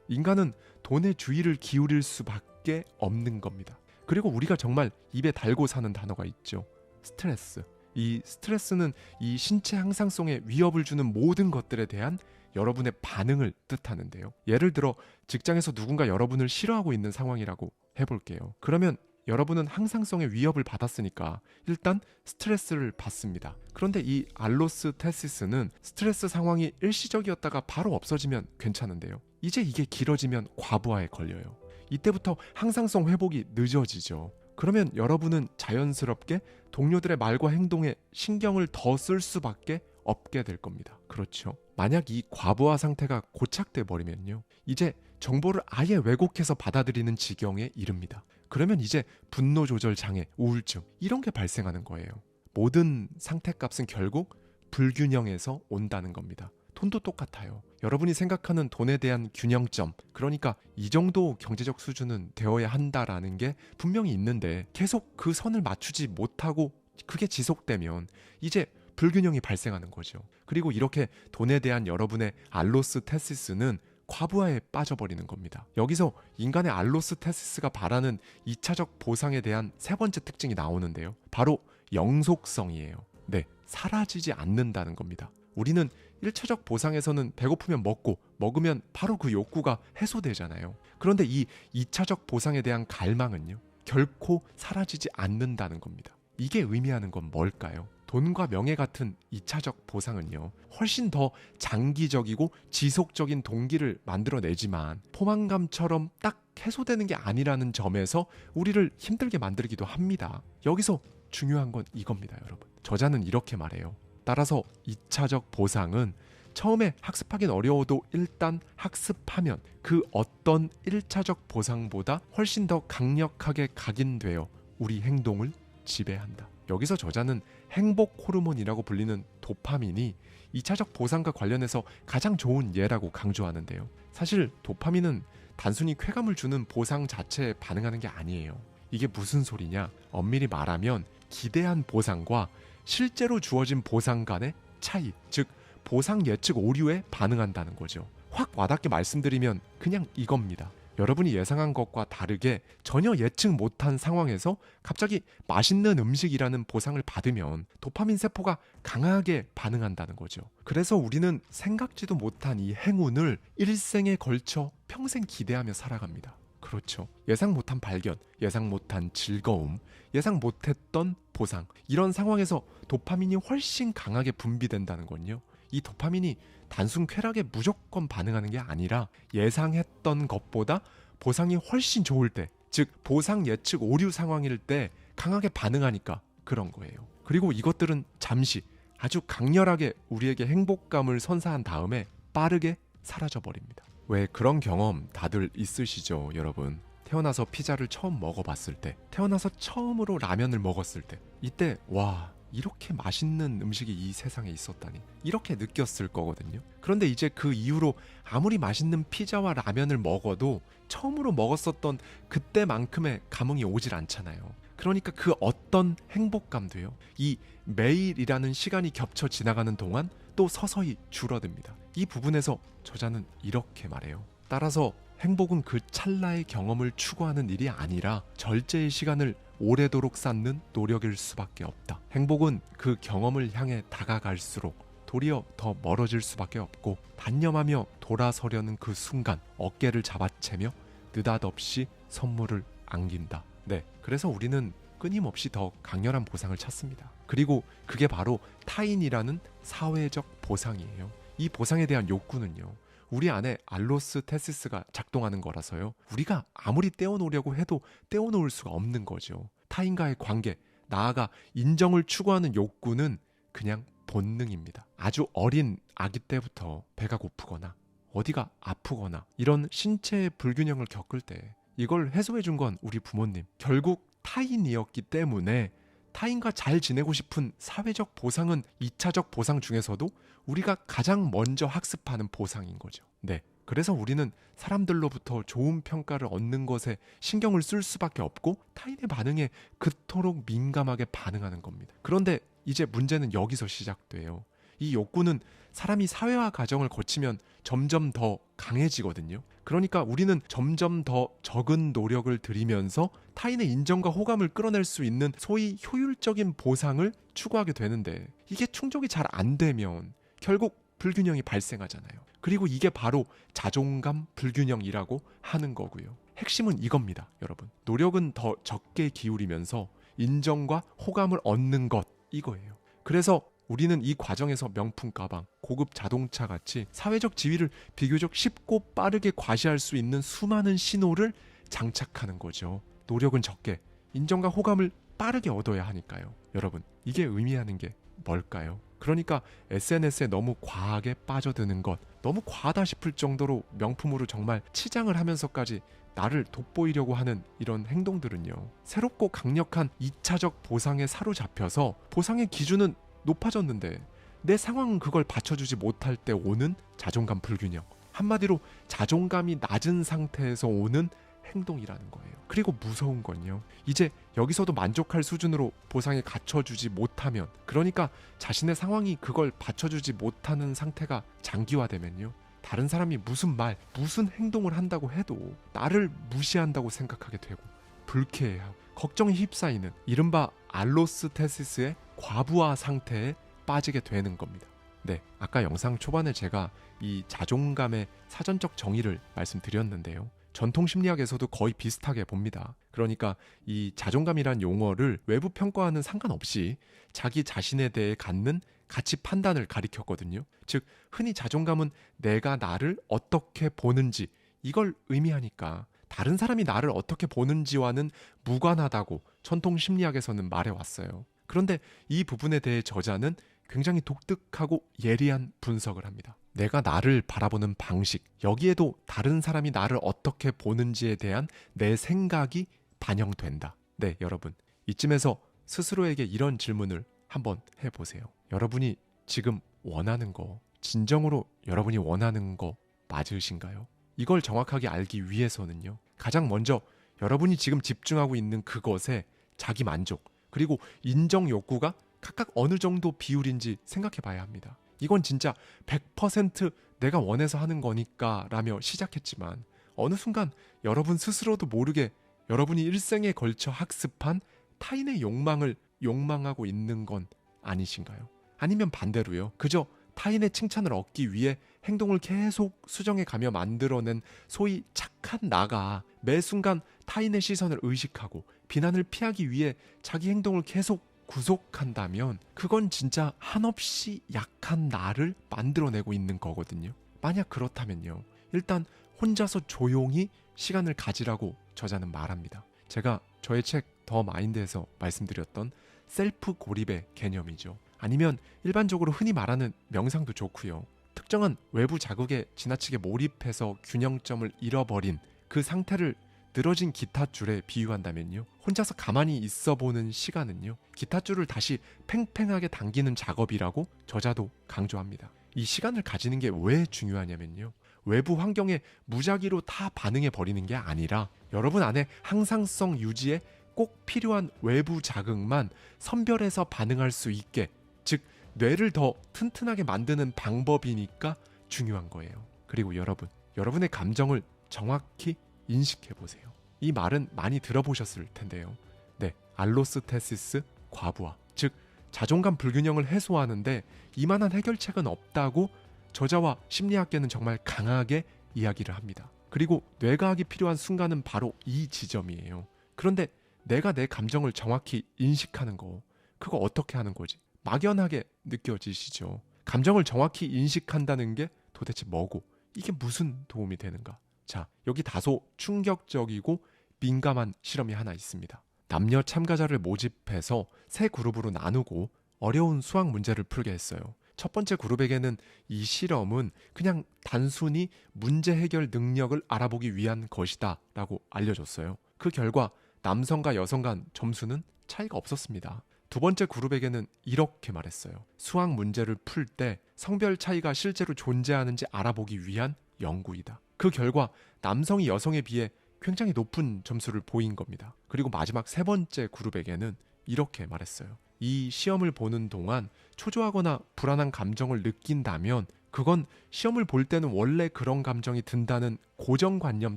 인간은 돈에 주의를 기울일 수밖에 없는 겁니다. 그리고 우리가 정말 입에 달고 사는 단어가 있죠. 스트레스. 이 스트레스는 이 신체 항상성에 위협을 주는 모든 것들에 대한 여러분의 반응을 뜻하는데요. 예를 들어 직장에서 누군가 여러분을 싫어하고 있는 상황이라고 해볼게요. 그러면 여러분은 항상성의 위협을 받았으니까 일단 스트레스를 받습니다. 그런데 이 알로스테시스는 스트레스 상황이 일시적이었다가 바로 없어지면 괜찮은데요, 이제 이게 길어지면 과부하에 걸려요. 이때부터 항상성 회복이 늦어지죠. 그러면 여러분은 자연스럽게 동료들의 말과 행동에 신경을 더 쓸 수밖에 없게 될 겁니다. 그렇죠? 만약 이 과부하 상태가 고착돼 버리면요, 이제 정보를 아예 왜곡해서 받아들이는 지경에 이릅니다. 그러면 이제 분노 조절 장애, 우울증 이런 게 발생하는 거예요. 모든 상태값은 결국 불균형에서 온다는 겁니다. 돈도 똑같아요. 여러분이 생각하는 돈에 대한 균형점, 그러니까 이 정도 경제적 수준은 되어야 한다라는 게 분명히 있는데 계속 그 선을 맞추지 못하고 그게 지속되면 이제 불균형이 발생하는 거죠. 그리고 이렇게 돈에 대한 여러분의 알로스테시스는 과부하에 빠져버리는 겁니다. 여기서 인간의 알로스테시스가 바라는 2차적 보상에 대한 3번째 특징이 나오는데요, 바로 영속성이에요. 네, 사라지지 않는다는 겁니다. 우리는 1차적 보상에서는 배고프면 먹고 먹으면 바로 그 욕구가 해소되잖아요. 그런데 이 2차적 보상에 대한 갈망은요, 결코 사라지지 않는다는 겁니다. 이게 의미하는 건 뭘까요? 돈과 명예 같은 2차적 보상은요, 훨씬 더 장기적이고 지속적인 동기를 만들어내지만 포만감처럼 딱 해소되는 게 아니라는 점에서 우리를 힘들게 만들기도 합니다. 여기서 중요한 건 이겁니다, 여러분. 저자는 이렇게 말해요. 따라서 2차적 보상은 처음에 학습하긴 어려워도 일단 학습하면 그 어떤 1차적 보상보다 훨씬 더 강력하게 각인되어 우리 행동을 지배한다. 여기서 저자는 행복 호르몬이라고 불리는 도파민이 2차적 보상과 관련해서 가장 좋은 예라고 강조하는데요. 사실 도파민은 단순히 쾌감을 주는 보상 자체에 반응하는 게 아니에요. 이게 무슨 소리냐? 엄밀히 말하면 기대한 보상과 실제로 주어진 보상 간의 차이, 즉 보상 예측 오류에 반응한다는 거죠. 확 와닿게 말씀드리면 그냥 이겁니다. 여러분이 예상한 것과 다르게 전혀 예측 못한 상황에서 갑자기 맛있는 음식이라는 보상을 받으면 도파민 세포가 강하게 반응한다는 거죠. 그래서 우리는 생각지도 못한 이 행운을 일생에 걸쳐 평생 기대하며 살아갑니다. 그렇죠. 예상 못한 발견, 예상 못한 즐거움, 예상 못했던 보상, 이런 상황에서 도파민이 훨씬 강하게 분비된다는 건요, 이 도파민이 단순 쾌락에 무조건 반응하는 게 아니라 예상했던 것보다 보상이 훨씬 좋을 때, 즉 보상 예측 오류 상황일 때 강하게 반응하니까 그런 거예요. 그리고 이것들은 잠시 아주 강렬하게 우리에게 행복감을 선사한 다음에 빠르게 사라져버립니다. 왜 그런 경험 다들 있으시죠, 여러분? 태어나서 피자를 처음 먹어봤을 때, 태어나서 처음으로 라면을 먹었을 때, 이때 와, 이렇게 맛있는 음식이 이 세상에 있었다니, 이렇게 느꼈을 거거든요. 그런데 이제 그 이후로 아무리 맛있는 피자와 라면을 먹어도 처음으로 먹었었던 그때만큼의 감흥이 오질 않잖아요. 그러니까 그 어떤 행복감도요, 이 매일이라는 시간이 겹쳐 지나가는 동안 또 서서히 줄어듭니다. 이 부분에서 저자는 이렇게 말해요. 따라서 행복은 그 찰나의 경험을 추구하는 일이 아니라 절제의 시간을 오래도록 쌓는 노력일 수밖에 없다. 행복은 그 경험을 향해 다가갈수록 도리어 더 멀어질 수밖에 없고, 단념하며 돌아서려는 그 순간 어깨를 잡아채며 느닷없이 선물을 안긴다. 네, 그래서 우리는 끊임없이 더 강렬한 보상을 찾습니다. 그리고 그게 바로 타인이라는 사회적 보상이에요. 이 보상에 대한 욕구는요, 우리 안에 알로스테시스가 작동하는 거라서요, 우리가 아무리 떼어놓으려고 해도 떼어놓을 수가 없는 거죠. 타인과의 관계, 나아가 인정을 추구하는 욕구는 그냥 본능입니다. 아주 어린 아기 때부터 배가 고프거나 어디가 아프거나 이런 신체의 불균형을 겪을 때 이걸 해소해 준 건 우리 부모님. 결국 타인이었기 때문에 타인과 잘 지내고 싶은 사회적 보상은 2차적 보상 중에서도 우리가 가장 먼저 학습하는 보상인 거죠. 네, 그래서 우리는 사람들로부터 좋은 평가를 얻는 것에 신경을 쓸 수밖에 없고 타인의 반응에 그토록 민감하게 반응하는 겁니다. 그런데 이제 문제는 여기서 시작돼요. 이 욕구는 사람이 사회화 과정을 거치면 점점 더 강해지거든요. 그러니까 우리는 점점 더 적은 노력을 들이면서 타인의 인정과 호감을 끌어낼 수 있는 소위 효율적인 보상을 추구하게 되는데, 이게 충족이 잘 안 되면 결국 불균형이 발생하잖아요. 그리고 이게 바로 자존감 불균형이라고 하는 거고요. 핵심은 이겁니다, 여러분. 노력은 더 적게 기울이면서 인정과 호감을 얻는 것, 이거예요. 그래서 우리는 이 과정에서 명품 가방, 고급 자동차 같이 사회적 지위를 비교적 쉽고 빠르게 과시할 수 있는 수많은 신호를 장착하는 거죠. 노력은 적게, 인정과 호감을 빠르게 얻어야 하니까요. 여러분, 이게 의미하는 게 뭘까요? 그러니까 SNS에 너무 과하게 빠져드는 것, 너무 과하다 싶을 정도로 명품으로 정말 치장을 하면서까지 나를 돋보이려고 하는 이런 행동들은요, 새롭고 강력한 2차적 보상에 사로잡혀서 보상의 기준은 높아졌는데 내 상황은 그걸 받쳐주지 못할 때 오는 자존감 불균형, 한마디로 자존감이 낮은 상태에서 오는 행동이라는 거예요. 그리고 무서운 건요, 이제 여기서도 만족할 수준으로 보상에 갖춰주지 못하면, 그러니까 자신의 상황이 그걸 받쳐주지 못하는 상태가 장기화되면요, 다른 사람이 무슨 말, 무슨 행동을 한다고 해도 나를 무시한다고 생각하게 되고 불쾌해하고 걱정에 휩싸이는 이른바 알로스테시스의 과부하 상태에 빠지게 되는 겁니다. 네, 아까 영상 초반에 제가 이 자존감의 사전적 정의를 말씀드렸는데요, 전통 심리학에서도 거의 비슷하게 봅니다. 그러니까 이 자존감이란 용어를 외부 평가와는 상관없이 자기 자신에 대해 갖는 가치 판단을 가리켰거든요. 즉, 흔히 자존감은 내가 나를 어떻게 보는지, 이걸 의미하니까 다른 사람이 나를 어떻게 보는지와는 무관하다고 전통 심리학에서는 말해왔어요. 그런데 이 부분에 대해 저자는 굉장히 독특하고 예리한 분석을 합니다. 내가 나를 바라보는 방식, 여기에도 다른 사람이 나를 어떻게 보는지에 대한 내 생각이 반영된다. 네, 여러분, 이쯤에서 스스로에게 이런 질문을 한번 해보세요. 여러분이 지금 원하는 거, 진정으로 여러분이 원하는 거 맞으신가요? 이걸 정확하게 알기 위해서는요, 가장 먼저 여러분이 지금 집중하고 있는 그것에 자기 만족, 그리고 인정 욕구가 각각 어느 정도 비율인지 생각해 봐야 합니다. 이건 진짜 100% 내가 원해서 하는 거니까 라며 시작했지만 어느 순간 여러분 스스로도 모르게 여러분이 일생에 걸쳐 학습한 타인의 욕망을 욕망하고 있는 건 아니신가요? 아니면 반대로요. 그저 타인의 칭찬을 얻기 위해 행동을 계속 수정해 가며 만들어낸 소위 착한 나가 매 순간 타인의 시선을 의식하고 비난을 피하기 위해 자기 행동을 계속 구속한다면 그건 진짜 한없이 약한 나를 만들어내고 있는 거거든요. 만약 그렇다면요. 일단 혼자서 조용히 시간을 가지라고 저자는 말합니다. 제가 저의 책 더 마인드에서 말씀드렸던 셀프 고립의 개념이죠. 아니면 일반적으로 흔히 말하는 명상도 좋고요. 특정한 외부 자극에 지나치게 몰입해서 균형점을 잃어버린 그 상태를 늘어진 기타줄에 비유한다면요. 혼자서 가만히 있어보는 시간은요. 기타줄을 다시 팽팽하게 당기는 작업이라고 저자도 강조합니다. 이 시간을 가지는 게 왜 중요하냐면요. 외부 환경에 무작위로 다 반응해버리는 게 아니라 여러분 안에 항상성 유지에 꼭 필요한 외부 자극만 선별해서 반응할 수 있게, 즉 뇌를 더 튼튼하게 만드는 방법이니까 중요한 거예요. 그리고 여러분의 감정을 정확히 인식해보세요. 이 말은 많이 들어보셨을 텐데요. 네, 알로스테시스 과부하, 즉 자존감 불균형을 해소하는데 이만한 해결책은 없다고 저자와 심리학계는 정말 강하게 이야기를 합니다. 그리고 뇌과학이 필요한 순간은 바로 이 지점이에요. 그런데 내가 내 감정을 정확히 인식하는 거, 그거 어떻게 하는 거지? 막연하게 느껴지시죠? 감정을 정확히 인식한다는 게 도대체 뭐고 이게 무슨 도움이 되는가? 자, 여기 다소 충격적이고 민감한 실험이 하나 있습니다. 남녀 참가자를 모집해서 세 그룹으로 나누고 어려운 수학 문제를 풀게 했어요. 첫 번째 그룹에게는 이 실험은 그냥 단순히 문제 해결 능력을 알아보기 위한 것이다 라고 알려줬어요. 그 결과 남성과 여성 간 점수는 차이가 없었습니다. 두 번째 그룹에게는 이렇게 말했어요. 수학 문제를 풀 때 성별 차이가 실제로 존재하는지 알아보기 위한 연구이다. 그 결과 남성이 여성에 비해 굉장히 높은 점수를 보인 겁니다. 그리고 마지막 세 번째 그룹에게는 이렇게 말했어요. 이 시험을 보는 동안 초조하거나 불안한 감정을 느낀다면 그건 시험을 볼 때는 원래 그런 감정이 든다는 고정관념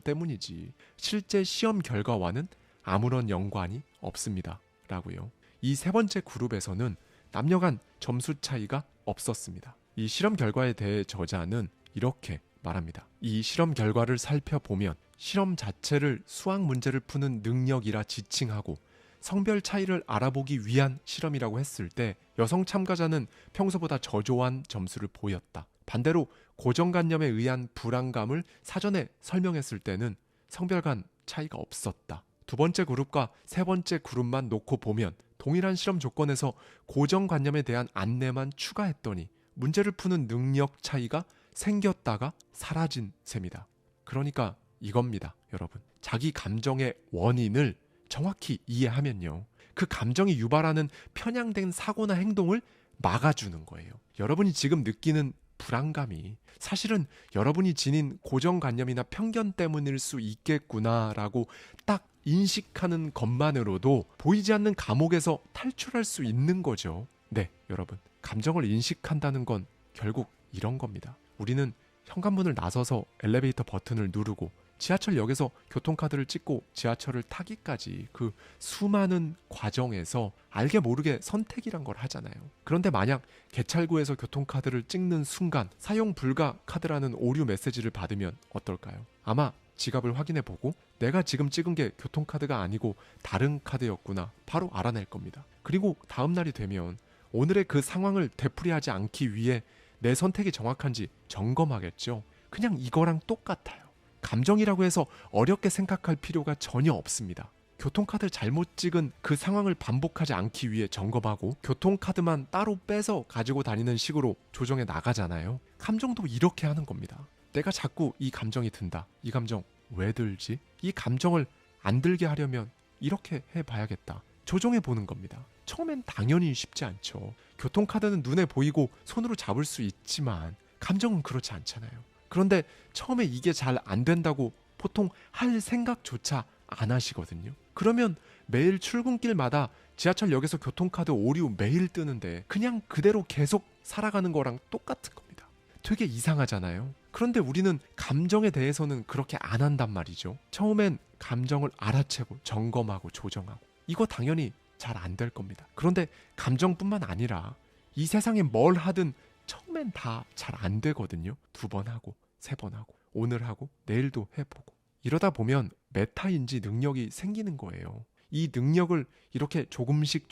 때문이지 실제 시험 결과와는 아무런 연관이 없습니다. 라고요. 이 세 번째 그룹에서는 남녀 간 점수 차이가 없었습니다. 이 실험 결과에 대해 저자는 이렇게 말합니다. 이 실험 결과를 살펴보면 실험 자체를 수학 문제를 푸는 능력이라 지칭하고 성별 차이를 알아보기 위한 실험이라고 했을 때 여성 참가자는 평소보다 저조한 점수를 보였다. 반대로 고정관념에 의한 불안감을 사전에 설명했을 때는 성별 간 차이가 없었다. 두 번째 그룹과 세 번째 그룹만 놓고 보면 동일한 실험 조건에서 고정관념에 대한 안내만 추가했더니 문제를 푸는 능력 차이가 생겼다가 사라진 셈이다. 그러니까 이겁니다, 여러분. 자기 감정의 원인을 정확히 이해하면요. 그 감정이 유발하는 편향된 사고나 행동을 막아주는 거예요. 여러분이 지금 느끼는 불안감이 사실은 여러분이 지닌 고정관념이나 편견 때문일 수 있겠구나라고 딱 인식하는 것만으로도 보이지 않는 감옥에서 탈출할 수 있는 거죠. 네, 여러분. 감정을 인식한다는 건 결국 이런 겁니다. 우리는 현관문을 나서서 엘리베이터 버튼을 누르고 지하철역에서 교통카드를 찍고 지하철을 타기까지 그 수많은 과정에서 알게 모르게 선택이란 걸 하잖아요. 그런데 만약 개찰구에서 교통카드를 찍는 순간 사용 불가 카드라는 오류 메시지를 받으면 어떨까요? 아마 지갑을 확인해보고 내가 지금 찍은 게 교통카드가 아니고 다른 카드였구나 바로 알아낼 겁니다. 그리고 다음 날이 되면 오늘의 그 상황을 되풀이하지 않기 위해 내 선택이 정확한지 점검하겠죠. 그냥 이거랑 똑같아요. 감정이라고 해서 어렵게 생각할 필요가 전혀 없습니다. 교통카드 잘못 찍은 그 상황을 반복하지 않기 위해 점검하고 교통카드만 따로 빼서 가지고 다니는 식으로 조정해 나가잖아요. 감정도 이렇게 하는 겁니다. 내가 자꾸 이 감정이 든다. 이 감정 왜 들지? 이 감정을 안 들게 하려면 이렇게 해봐야겠다. 조정해 보는 겁니다. 처음엔 당연히 쉽지 않죠. 교통카드는 눈에 보이고 손으로 잡을 수 있지만 감정은 그렇지 않잖아요. 그런데 처음에 이게 잘 안 된다고 보통 할 생각조차 안 하시거든요. 그러면 매일 출근길마다 지하철역에서 교통카드 오류 매일 뜨는데 그냥 그대로 계속 살아가는 거랑 똑같은 겁니다. 되게 이상하잖아요. 그런데 우리는 감정에 대해서는 그렇게 안 한단 말이죠. 처음엔 감정을 알아채고 점검하고 조정하고 이거 당연히 잘 안 될 겁니다. 그런데 감정뿐만 아니라 이 세상에 뭘 하든 처음엔 다 잘 안 되거든요. 2번 하고 3번 하고 오늘 하고 내일도 해보고 이러다 보면 메타인지 능력이 생기는 거예요. 이 능력을 이렇게 조금씩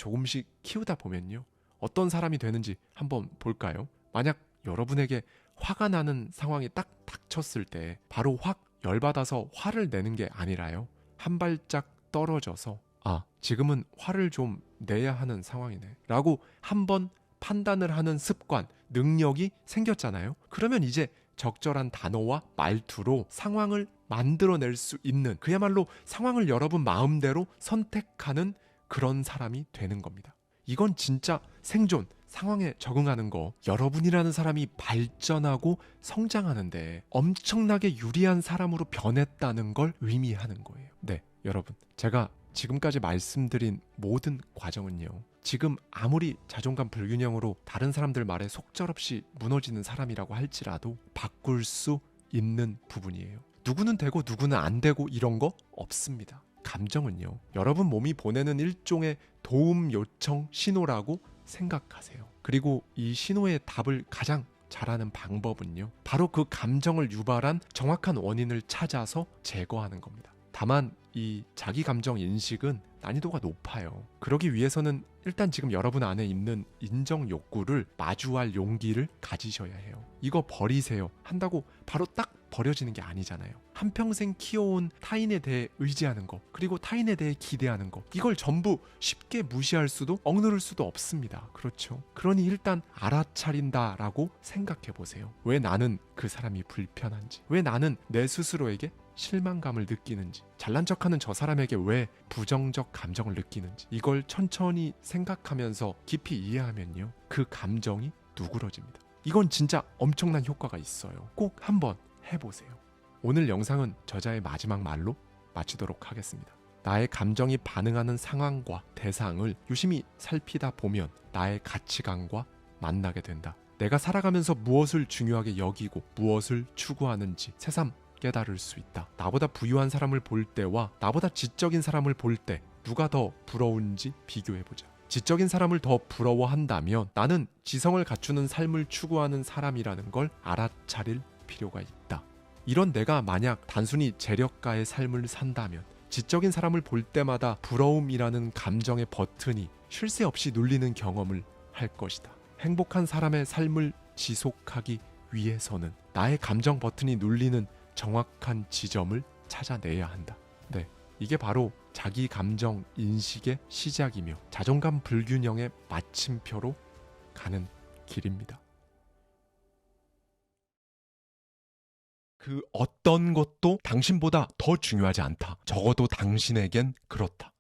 키우다 보면요. 어떤 사람이 되는지 한번 볼까요? 만약 여러분에게 화가 나는 상황이 딱 닥쳤을 때 바로 확 열받아서 화를 내는 게 아니라요. 한 발짝 떨어져서 지금은 화를 좀 내야 하는 상황이네 라고 한번 판단을 하는 습관, 능력이 생겼잖아요. 그러면 이제 적절한 단어와 말투로 상황을 만들어낼 수 있는 그야말로 상황을 여러분 마음대로 선택하는 그런 사람이 되는 겁니다. 이건 진짜 생존, 상황에 적응하는 거 여러분이라는 사람이 발전하고 성장하는데 엄청나게 유리한 사람으로 변했다는 걸 의미하는 거예요. 네, 여러분. 제가 지금까지 말씀드린 모든 과정은요. 지금 아무리 자존감 불균형으로 다른 사람들 말에 속절없이 무너지는 사람이라고 할지라도 바꿀 수 있는 부분이에요. 누구는 되고 누구는 안 되고 이런 거 없습니다. 감정은요. 여러분 몸이 보내는 일종의 도움 요청 신호라고 생각하세요. 그리고 이 신호의 답을 가장 잘하는 방법은요. 바로 그 감정을 유발한 정확한 원인을 찾아서 제거하는 겁니다. 다만 이 자기 감정 인식은 난이도가 높아요. 그러기 위해서는 일단 지금 여러분 안에 있는 인정 욕구를 마주할 용기를 가지셔야 해요. 이거 버리세요 한다고 바로 딱 버려지는 게 아니잖아요. 한평생 키워온 타인에 대해 의지하는 거, 그리고 타인에 대해 기대하는 거, 이걸 전부 쉽게 무시할 수도 억누를 수도 없습니다. 그렇죠? 그러니 일단 알아차린다라고 생각해 보세요. 왜 나는 그 사람이 불편한지, 왜 나는 내 스스로에게 실망감을 느끼는지, 잘난 척하는 저 사람에게 왜 부정적 감정을 느끼는지, 이걸 천천히 생각하면서 깊이 이해하면요, 그 감정이 누그러집니다. 이건 진짜 엄청난 효과가 있어요. 꼭 한번 해보세요. 오늘 영상은 저자의 마지막 말로 마치도록 하겠습니다. 나의 감정이 반응하는 상황과 대상을 유심히 살피다 보면 나의 가치관과 만나게 된다. 내가 살아가면서 무엇을 중요하게 여기고 무엇을 추구하는지 새삼 깨달을 수 있다. 나보다 부유한 사람을 볼 때와 나보다 지적인 사람을 볼 때 누가 더 부러운지 비교해보자. 지적인 사람을 더 부러워한다면 나는 지성을 갖추는 삶을 추구하는 사람이라는 걸 알아차릴 필요가 있다. 이런 내가 만약 단순히 재력가의 삶을 산다면 지적인 사람을 볼 때마다 부러움이라는 감정의 버튼이 쉴 새 없이 눌리는 경험을 할 것이다. 행복한 사람의 삶을 지속하기 위해서는 나의 감정 버튼이 눌리는 정확한 지점을 찾아내야 한다. 네, 이게 바로 자기 감정 인식의 시작이며 자존감 불균형의 마침표로 가는 길입니다. 그 어떤 것도 당신보다 더 중요하지 않다. 적어도 당신에겐 그렇다.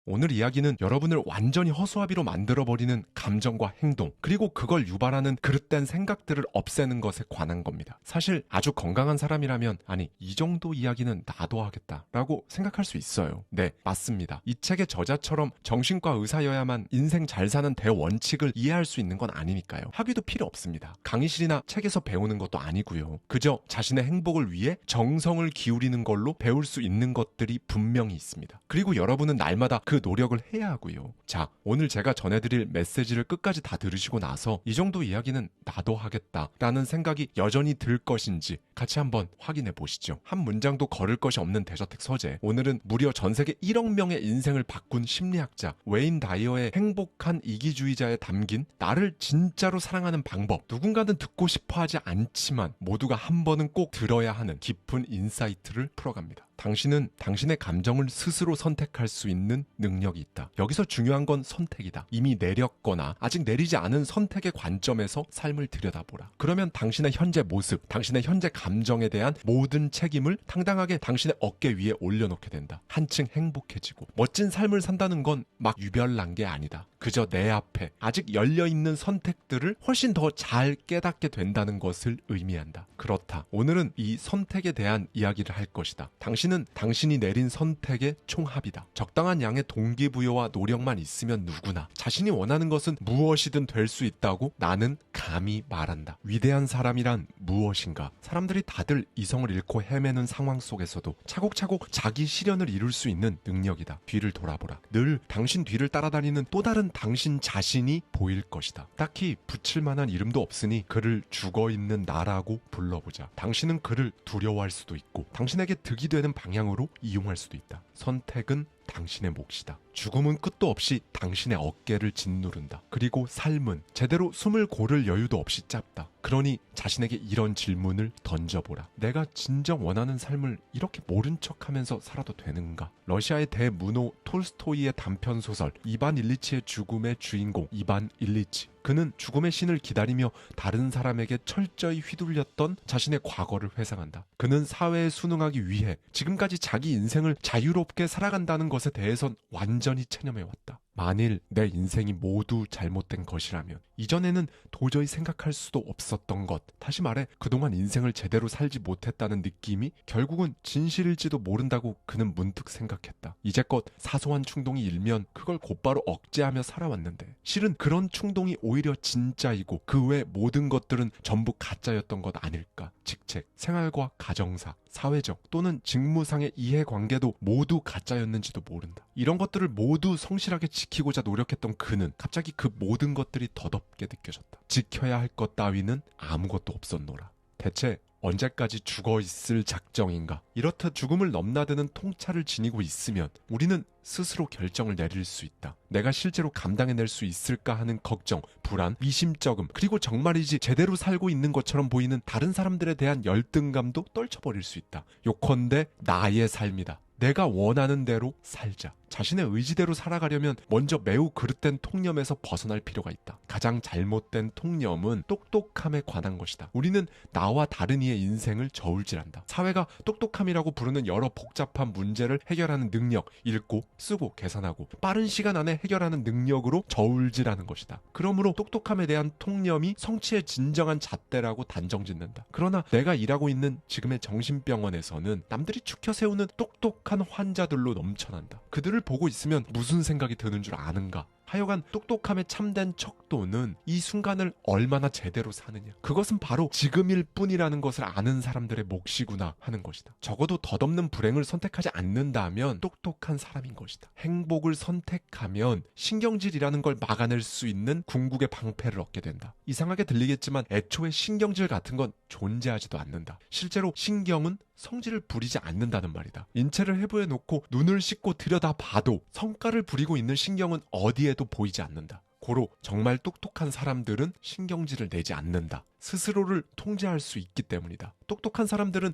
오늘 이야기는 여러분을 완전히 허수아비로 만들어버리는 감정과 행동, 그리고 그걸 유발하는 그릇된 생각들을 없애는 것에 관한 겁니다. 사실 아주 건강한 사람이라면 아니 이 정도 이야기는 나도 하겠다라고 생각할 수 있어요. 네, 맞습니다. 이 책의 저자처럼 정신과 의사여야만 인생 잘 사는 대원칙을 이해할 수 있는 건 아니니까요. 학위도 필요 없습니다. 강의실이나 책에서 배우는 것도 아니고요. 그저 자신의 행복을 위해 정성을 기울이는 걸로 배울 수 있는 것들이 분명히 있습니다. 그리고 여러분은 날마다 그 노력을 해야 하고요. 자, 오늘 제가 전해드릴 메시지를 끝까지 다 들으시고 나서 이 정도 이야기는 나도 하겠다라는 생각이 여전히 들 것인지 같이 한번 확인해 보시죠. 한 문장도 걸을 것이 없는 대저택 서재. 오늘은 무려 전 세계 1억 명의 인생을 바꾼 심리학자 웨인 다이어의 행복한 이기주의자에 담긴 나를 진짜로 사랑하는 방법. 누군가는 듣고 싶어 하지 않지만 모두가 한 번은 꼭 들어야 하는 깊은 인사이트를 풀어갑니다. 당신은 당신의 감정을 스스로 선택할 수 있는 능력이 있다. 여기서 중요한 건 선택이다. 이미 내렸거나 아직 내리지 않은 선택의 관점에서 삶을 들여다보라. 그러면 당신의 현재 모습, 당신의 현재 감정에 대한 모든 책임을 당당하게 당신의 어깨 위에 올려놓게 된다. 한층 행복해지고 멋진 삶을 산다는 건 막 유별난 게 아니다. 그저 내 앞에 아직 열려있는 선택들을 훨씬 더 잘 깨닫게 된다는 것을 의미한다. 그렇다. 오늘은 이 선택에 대한 이야기를 할 것이다. 당신 당신은 당신이 내린 선택의 총합이다. 적당한 양의 동기부여와 노력만 있으면 누구나 자신이 원하는 것은 무엇이든 될 수 있다고 나는 감히 말한다. 위대한 사람이란 무엇인가? 사람들이 다들 이성을 잃고 헤매는 상황 속에서도 차곡차곡 자기 실현을 이룰 수 있는 능력이다. 뒤를 돌아보라. 늘 당신 뒤를 따라다니는 또 다른 당신 자신이 보일 것이다. 딱히 붙일 만한 이름도 없으니 그를 죽어있는 나라고 불러보자. 당신은 그를 두려워할 수도 있고 당신에게 득이 되는 방향으로 이용할 수도 있다. 선택은 당신의 몫이다. 죽음은 끝도 없이 당신의 어깨를 짓누른다. 그리고 삶은 제대로 숨을 고를 여유도 없이 짧다. 그러니 자신에게 이런 질문을 던져보라. 내가 진정 원하는 삶을 이렇게 모른 척하면서 살아도 되는가? 러시아의 대문호 톨스토이의 단편소설 이반 일리치의 죽음의 주인공 이반 일리치. 그는 죽음의 신을 기다리며 다른 사람에게 철저히 휘둘렸던 자신의 과거를 회상한다. 그는 사회에 순응하기 위해 지금까지 자기 인생을 자유롭게 살아간다는 것에 대해선 완전히 체념해왔다. 만일 내 인생이 모두 잘못된 것이라면 이전에는 도저히 생각할 수도 없었던 것, 다시 말해 그동안 인생을 제대로 살지 못했다는 느낌이 결국은 진실일지도 모른다고 그는 문득 생각했다. 이제껏 사소한 충동이 일면 그걸 곧바로 억제하며 살아왔는데 실은 그런 충동이 오히려 진짜이고 그 외 모든 것들은 전부 가짜였던 것 아닐까? 직책, 생활과 가정사, 사회적 또는 직무상의 이해관계도 모두 가짜였는지도 모른다. 이런 것들을 모두 성실하게 지키고자 노력했던 그는 갑자기 그 모든 것들이 덧없게 느껴졌다. 지켜야 할 것 따위는 아무것도 없었노라. 대체 언제까지 죽어있을 작정인가? 이렇듯 죽음을 넘나드는 통찰을 지니고 있으면 우리는 스스로 결정을 내릴 수 있다. 내가 실제로 감당해낼 수 있을까 하는 걱정, 불안, 미심쩍음, 그리고 정말이지 제대로 살고 있는 것처럼 보이는 다른 사람들에 대한 열등감도 떨쳐버릴 수 있다. 요컨대 나의 삶이다. 내가 원하는 대로 살자. 자신의 의지대로 살아가려면 먼저 매우 그릇된 통념에서 벗어날 필요가 있다. 가장 잘못된 통념은 똑똑함에 관한 것이다. 우리는 나와 다른 이의 인생을 저울질한다. 사회가 똑똑함이라고 부르는 여러 복잡한 문제를 해결하는 능력, 읽고, 쓰고, 계산하고 빠른 시간 안에 해결하는 능력으로 저울질하는 것이다. 그러므로 똑똑함에 대한 통념이 성취의 진정한 잣대라고 단정짓는다. 그러나 내가 일하고 있는 지금의 정신병원에서는 남들이 추켜 세우는 똑똑한 환자들로 넘쳐난다. 그들을 보고 있으면 무슨 생각이 드는 줄 아는가? 하여간 똑똑함에 참된 척도는 이 순간을 얼마나 제대로 사느냐. 그것은 바로 지금일 뿐이라는 것을 아는 사람들의 몫이구나 하는 것이다. 적어도 덧없는 불행을 선택하지 않는다면 똑똑한 사람인 것이다. 행복을 선택하면 신경질이라는 걸 막아낼 수 있는 궁극의 방패를 얻게 된다. 이상하게 들리겠지만 애초에 신경질 같은 건 존재하지도 않는다. 실제로 신경은 성질을 부리지 않는다는 말이다. 인체를 해부해 놓고 눈을 씻고 들여다봐도 성깔을 부리고 있는 신경은 어디에도 보이지 않는다. 고로 정말 똑똑한 사람들은 신경질을 내지 않는다. 스스로를 통제할 수 있기 때문이다. 똑똑한 사람들은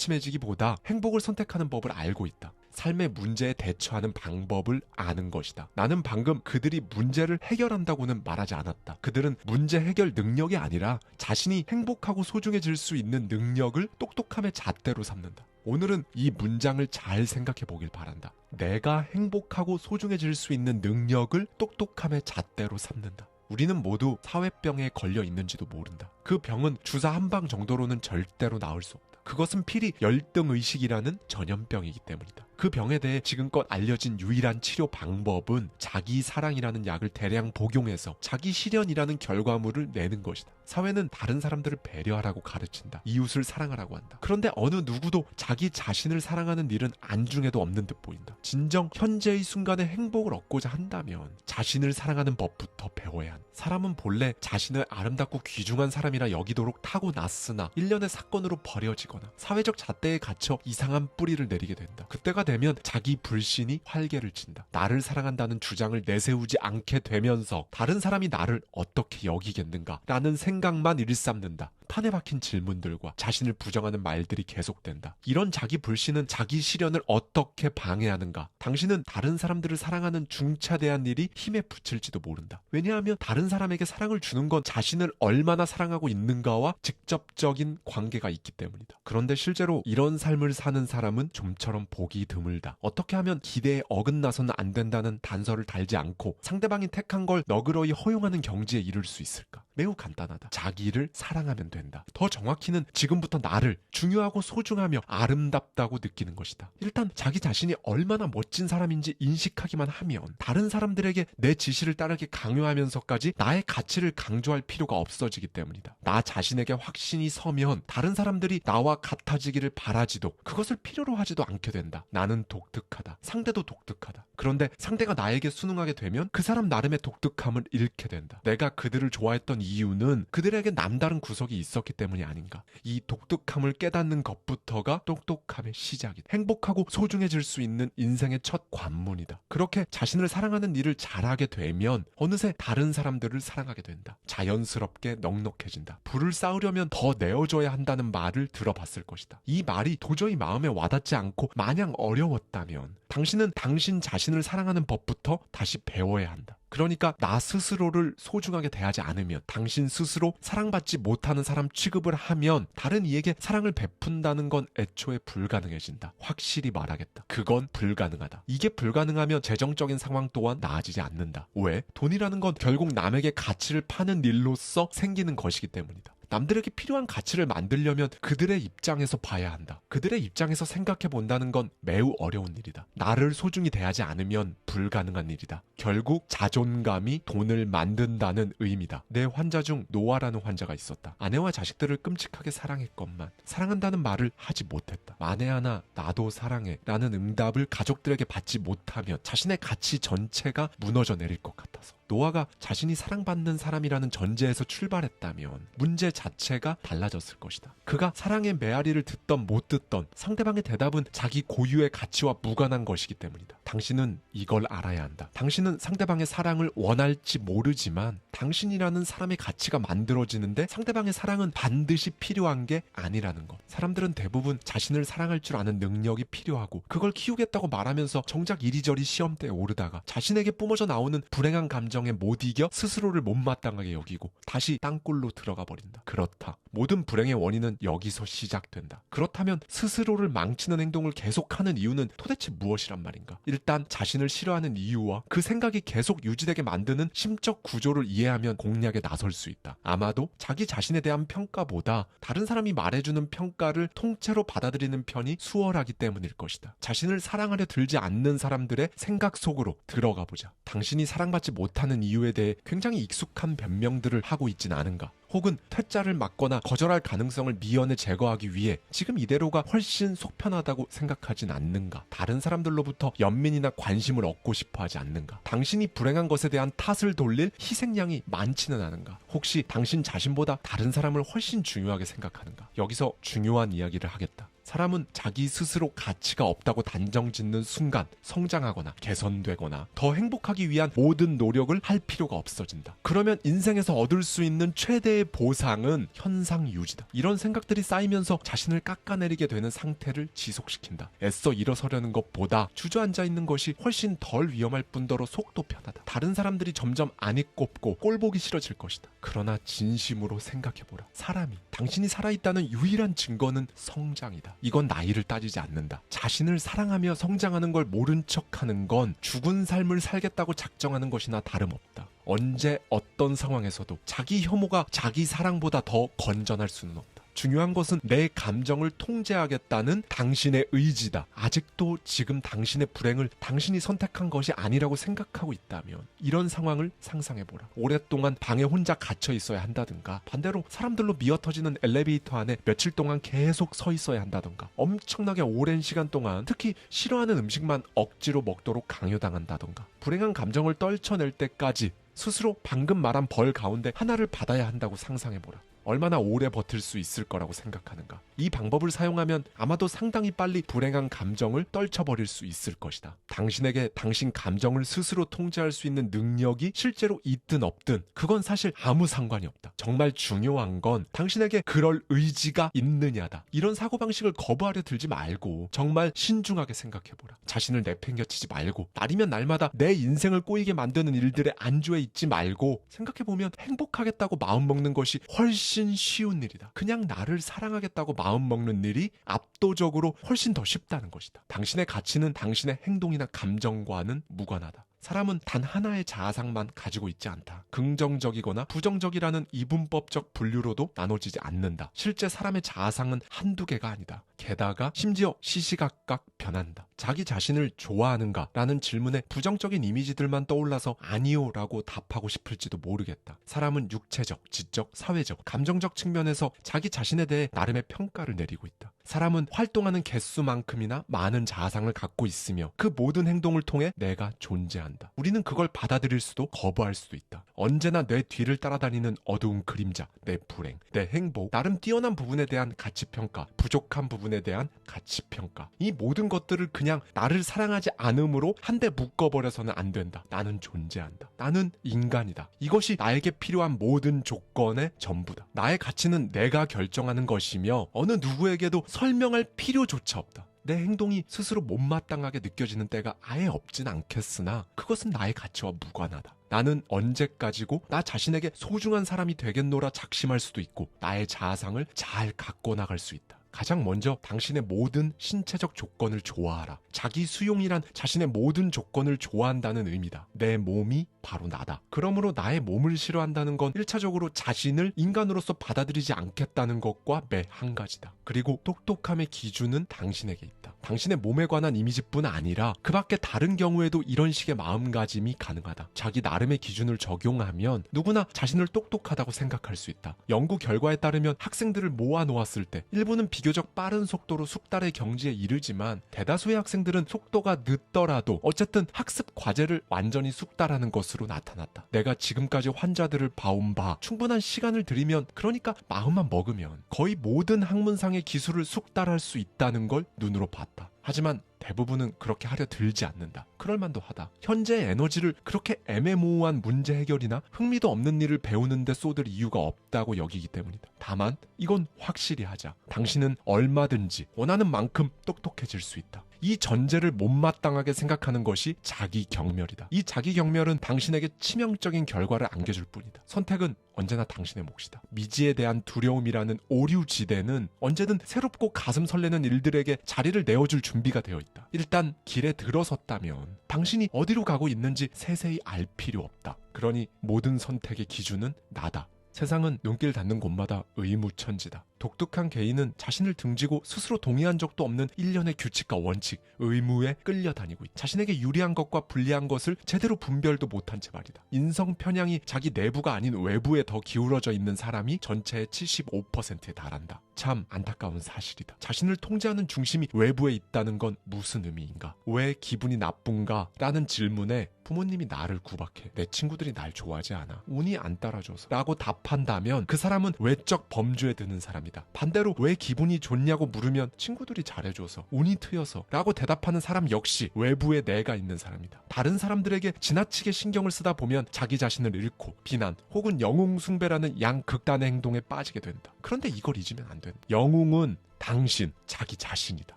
의기소침해지기보다 행복을 선택하는 법을 알고 있다. 삶의 문제에 대처하는 방법을 아는 것이다. 나는 방금 그들이 문제를 해결한다고는 말하지 않았다. 그들은 문제 해결 능력이 아니라 자신이 행복하고 소중해질 수 있는 능력을 똑똑함의 잣대로 삼는다. 오늘은 이 문장을 잘 생각해 보길 바란다. 내가 행복하고 소중해질 수 있는 능력을 똑똑함의 잣대로 삼는다. 우리는 모두 사회병에 걸려 있는지도 모른다. 그 병은 주사 한 방 정도로는 절대로 나을 수 없다. 그것은 필히 열등의식이라는 전염병이기 때문이다. 그 병에 대해 지금껏 알려진 유일한 치료 방법은 자기 사랑이라는 약을 대량 복용해서 자기 실현이라는 결과물을 내는 것이다. 사회는 다른 사람들을 배려하라고 가르친다. 이웃을 사랑하라고 한다. 그런데 어느 누구도 자기 자신을 사랑하는 일은 안중에도 없는 듯 보인다. 진정 현재의 순간에 행복을 얻고자 한다면 자신을 사랑하는 법부터 배워야 한다. 사람은 본래 자신을 아름답고 귀중한 사람이라 여기도록 타고났으나 일련의 사건으로 버려지거나 사회적 잣대에 갇혀 이상한 뿌리를 내리게 된다. 그때가 되면 자기 불신이 활개를 친다. 나를 사랑한다는 주장을 내세우지 않게 되면서 다른 사람이 나를 어떻게 여기겠는가 라는 생각만 일삼는다. 판에 박힌 질문들과 자신을 부정하는 말들이 계속된다. 이런 자기 불신은 자기 실현을 어떻게 방해하는가? 당신은 다른 사람들을 사랑하는 중차대한 일이 힘에 부칠지도 모른다. 왜냐하면 다른 사람에게 사랑을 주는 건 자신을 얼마나 사랑하고 있는가와 직접적인 관계가 있기 때문이다. 그런데 실제로 이런 삶을 사는 사람은 좀처럼 보기 드물다. 어떻게 하면 기대에 어긋나서는 안 된다는 단서를 달지 않고 상대방이 택한 걸 너그러이 허용하는 경지에 이를 수 있을까? 매우 간단하다. 자기를 사랑하면 된다. 더 정확히는 지금부터 나를 중요하고 소중하며 아름답다고 느끼는 것이다. 일단 자기 자신이 얼마나 멋진 사람인지 인식하기만 하면 다른 사람들에게 내 지시를 따르게 강요하면서까지 나의 가치를 강조할 필요가 없어지기 때문이다. 나 자신에게 확신이 서면 다른 사람들이 나와 같아지기를 바라지도 그것을 필요로 하지도 않게 된다. 나는 독특하다. 상대도 독특하다. 그런데 상대가 나에게 순응하게 되면 그 사람 나름의 독특함을 잃게 된다. 내가 그들을 좋아했던 이유는 그들에게 남다른 구석이 있었기 때문이 아닌가. 이 독특함을 깨닫는 것부터가 똑똑함의 시작이다. 행복하고 소중해질 수 있는 인생의 첫 관문이다. 그렇게 자신을 사랑하는 일을 잘하게 되면 어느새 다른 사람들을 사랑하게 된다. 자연스럽게 넉넉해진다. 불을 쌓으려면 더 내어줘야 한다는 말을 들어봤을 것이다. 이 말이 도저히 마음에 와닿지 않고 마냥 어려웠다면 당신은 당신 자신을 사랑하는 법부터 다시 배워야 한다. 그러니까 나 스스로를 소중하게 대하지 않으면, 당신 스스로 사랑받지 못하는 사람 취급을 하면 다른 이에게 사랑을 베푼다는 건 애초에 불가능해진다. 확실히 말하겠다. 그건 불가능하다. 이게 불가능하면 재정적인 상황 또한 나아지지 않는다. 왜? 돈이라는 건 결국 남에게 가치를 파는 일로서 생기는 것이기 때문이다. 남들에게 필요한 가치를 만들려면 그들의 입장에서 봐야 한다. 그들의 입장에서 생각해 본다는 건 매우 어려운 일이다. 나를 소중히 대하지 않으면 불가능한 일이다. 결국 자존감이 돈을 만든다는 의미다. 내 환자 중 노아라는 환자가 있었다. 아내와 자식들을 끔찍하게 사랑했건만 사랑한다는 말을 하지 못했다. 만에 하나 나도 사랑해 라는 응답을 가족들에게 받지 못하면 자신의 가치 전체가 무너져 내릴 것 같아서. 노아가 자신이 사랑받는 사람이라는 전제에서 출발했다면 문제 자체가 달라졌을 것이다. 그가 사랑의 메아리를 듣던 못 듣던 상대방의 대답은 자기 고유의 가치와 무관한 것이기 때문이다. 당신은 이걸 알아야 한다. 당신은 상대방의 사랑을 원할지 모르지만 당신이라는 사람의 가치가 만들어지는데 상대방의 사랑은 반드시 필요한 게 아니라는 것. 사람들은 대부분 자신을 사랑할 줄 아는 능력이 필요하고 그걸 키우겠다고 말하면서 정작 이리저리 시험대에 오르다가 자신에게 뿜어져 나오는 불행한 감정에 못 이겨 스스로를 못마땅하게 여기고 다시 땅굴로 들어가 버린다. 그렇다. 모든 불행의 원인은 여기서 시작된다. 그렇다면 스스로를 망치는 행동을 계속하는 이유는 도대체 무엇이란 말인가? 일단 자신을 싫어하는 이유와 그 생각이 계속 유지되게 만드는 심적 구조를 이해하면 공략에 나설 수 있다. 아마도 자기 자신에 대한 평가보다 다른 사람이 말해주는 평가를 통째로 받아들이는 편이 수월하기 때문일 것이다. 자신을 사랑하려 들지 않는 사람들의 생각 속으로 들어가 보자. 당신이 사랑받지 못하는 이유에 대해 굉장히 익숙한 변명들을 하고 있진 않은가? 혹은 퇴짜를 맞거나 거절할 가능성을 미연에 제거하기 위해 지금 이대로가 훨씬 속편하다고 생각하진 않는가? 다른 사람들로부터 연민이나 관심을 얻고 싶어 하지 않는가? 당신이 불행한 것에 대한 탓을 돌릴 희생양이 많지는 않은가? 혹시 당신 자신보다 다른 사람을 훨씬 중요하게 생각하는가? 여기서 중요한 이야기를 하겠다. 사람은 자기 스스로 가치가 없다고 단정짓는 순간 성장하거나 개선되거나 더 행복하기 위한 모든 노력을 할 필요가 없어진다. 그러면 인생에서 얻을 수 있는 최대의 보상은 현상 유지다. 이런 생각들이 쌓이면서 자신을 깎아내리게 되는 상태를 지속시킨다. 애써 일어서려는 것보다 주저앉아 있는 것이 훨씬 덜 위험할 뿐더러 속도 편하다. 다른 사람들이 점점 안이 꼽고 꼴보기 싫어질 것이다. 그러나 진심으로 생각해보라. 사람이 당신이 살아있다는 유일한 증거는 성장이다. 이건 나이를 따지지 않는다. 자신을 사랑하며 성장하는 걸 모른 척하는 건 죽은 삶을 살겠다고 작정하는 것이나 다름없다. 언제 어떤 상황에서도 자기 혐오가 자기 사랑보다 더 건전할 수는 없다. 중요한 것은 내 감정을 통제하겠다는 당신의 의지다. 아직도 지금 당신의 불행을 당신이 선택한 것이 아니라고 생각하고 있다면 이런 상황을 상상해보라. 오랫동안 방에 혼자 갇혀 있어야 한다든가, 반대로 사람들로 미어터지는 엘리베이터 안에 며칠 동안 계속 서 있어야 한다든가, 엄청나게 오랜 시간 동안 특히 싫어하는 음식만 억지로 먹도록 강요당한다든가, 불행한 감정을 떨쳐낼 때까지 스스로 방금 말한 벌 가운데 하나를 받아야 한다고 상상해보라. 얼마나 오래 버틸 수 있을 거라고 생각하는가? 이 방법을 사용하면 아마도 상당히 빨리 불행한 감정을 떨쳐버릴 수 있을 것이다. 당신에게 당신 감정을 스스로 통제할 수 있는 능력이 실제로 있든 없든 그건 사실 아무 상관이 없다. 정말 중요한 건 당신에게 그럴 의지가 있느냐다. 이런 사고방식을 거부하려 들지 말고 정말 신중하게 생각해보라. 자신을 내팽겨치지 말고 날이면 날마다 내 인생을 꼬이게 만드는 일들의 안주에 있지 말고 생각해보면 행복하겠다고 마음먹는 것이 훨씬 쉬운 일이다. 그냥 나를 사랑하겠다고 마음먹는 일이 압도적으로 훨씬 더 쉽다는 것이다. 당신의 가치는 당신의 행동이나 감정과는 무관하다. 사람은 단 하나의 자아상만 가지고 있지 않다. 긍정적이거나 부정적이라는 이분법적 분류로도 나눠지지 않는다. 실제 사람의 자아상은 한두 개가 아니다. 게다가 심지어 시시각각 변한다. 자기 자신을 좋아하는가? 라는 질문에 부정적인 이미지들만 떠올라서 아니요 라고 답하고 싶을지도 모르겠다. 사람은 육체적, 지적, 사회적, 감정적 측면에서 자기 자신에 대해 나름의 평가를 내리고 있다. 사람은 활동하는 개수만큼이나 많은 자아상을 갖고 있으며 그 모든 행동을 통해 내가 존재한다. 우리는 그걸 받아들일 수도 거부할 수도 있다. 언제나 내 뒤를 따라다니는 어두운 그림자, 내 불행, 내 행복, 나름 뛰어난 부분에 대한 가치평가, 부족한 부분에 대한 가치평가. 이 모든 것들을 그냥 나를 사랑하지 않음으로 한데 묶어버려서는 안 된다. 나는 존재한다. 나는 인간이다. 이것이 나에게 필요한 모든 조건의 전부다. 나의 가치는 내가 결정하는 것이며 어느 누구에게도 설명할 필요조차 없다. 내 행동이 스스로 못마땅하게 느껴지는 때가 아예 없진 않겠으나 그것은 나의 가치와 무관하다. 나는 언제까지고 나 자신에게 소중한 사람이 되겠노라 작심할 수도 있고 나의 자아상을 잘 갖고 나갈 수 있다. 가장 먼저 당신의 모든 신체적 조건을 좋아하라. 자기 수용이란 자신의 모든 조건을 좋아한다는 의미다. 내 몸이 바로 나다. 그러므로 나의 몸을 싫어한다는 건 1차적으로 자신을 인간으로서 받아들이지 않겠다는 것과 매 한 가지다. 그리고 똑똑함의 기준은 당신에게 있다. 당신의 몸에 관한 이미지뿐 아니라 그 밖에 다른 경우에도 이런 식의 마음가짐이 가능하다. 자기 나름의 기준을 적용하면 누구나 자신을 똑똑하다고 생각할 수 있다. 연구 결과에 따르면 학생들을 모아놓았을 때 일부는 비교적 빠른 속도로 숙달의 경지에 이르지만 대다수의 학생들은 속도가 늦더라도 어쨌든 학습 과제를 완전히 숙달하는 것으로 나타났다. 내가 지금까지 환자들을 봐온 바 충분한 시간을 들이면 그러니까 마음만 먹으면 거의 모든 학문상의 기술을 숙달할 수 있다는 걸 눈으로 봤다. 하지만 대부분은 그렇게 하려 들지 않는다. 그럴만도 하다. 현재의 에너지를 그렇게 애매모호한 문제 해결이나 흥미도 없는 일을 배우는 데 쏟을 이유가 없다고 여기기 때문이다. 다만 이건 확실히 하자. 당신은 얼마든지 원하는 만큼 똑똑해질 수 있다. 이 전제를 못마땅하게 생각하는 것이 자기경멸이다. 이 자기경멸은 당신에게 치명적인 결과를 안겨줄 뿐이다. 선택은 언제나 당신의 몫이다. 미지에 대한 두려움이라는 오류지대는 언제든 새롭고 가슴 설레는 일들에게 자리를 내어줄 준비가 되어 있다. 일단 길에 들어섰다면 당신이 어디로 가고 있는지 세세히 알 필요 없다. 그러니 모든 선택의 기준은 나다. 세상은 눈길 닿는 곳마다 의무천지다. 독특한 개인은 자신을 등지고 스스로 동의한 적도 없는 일련의 규칙과 원칙, 의무에 끌려다니고 있다. 자신에게 유리한 것과 불리한 것을 제대로 분별도 못한 채 말이다. 인성 편향이 자기 내부가 아닌 외부에 더 기울어져 있는 사람이 전체의 75%에 달한다. 참 안타까운 사실이다. 자신을 통제하는 중심이 외부에 있다는 건 무슨 의미인가? 왜 기분이 나쁜가? 라는 질문에 부모님이 나를 구박해. 내 친구들이 날 좋아하지 않아. 운이 안 따라줘서. 라고 답한다면 그 사람은 외적 범주에 드는 사람이다. 반대로 왜 기분이 좋냐고 물으면 친구들이 잘해줘서, 운이 트여서 라고 대답하는 사람 역시 외부에 내가 있는 사람이다. 다른 사람들에게 지나치게 신경을 쓰다 보면 자기 자신을 잃고 비난 혹은 영웅숭배라는 양극단의 행동에 빠지게 된다. 그런데 이걸 잊으면 안 된다. 영웅은 당신, 자기 자신이다.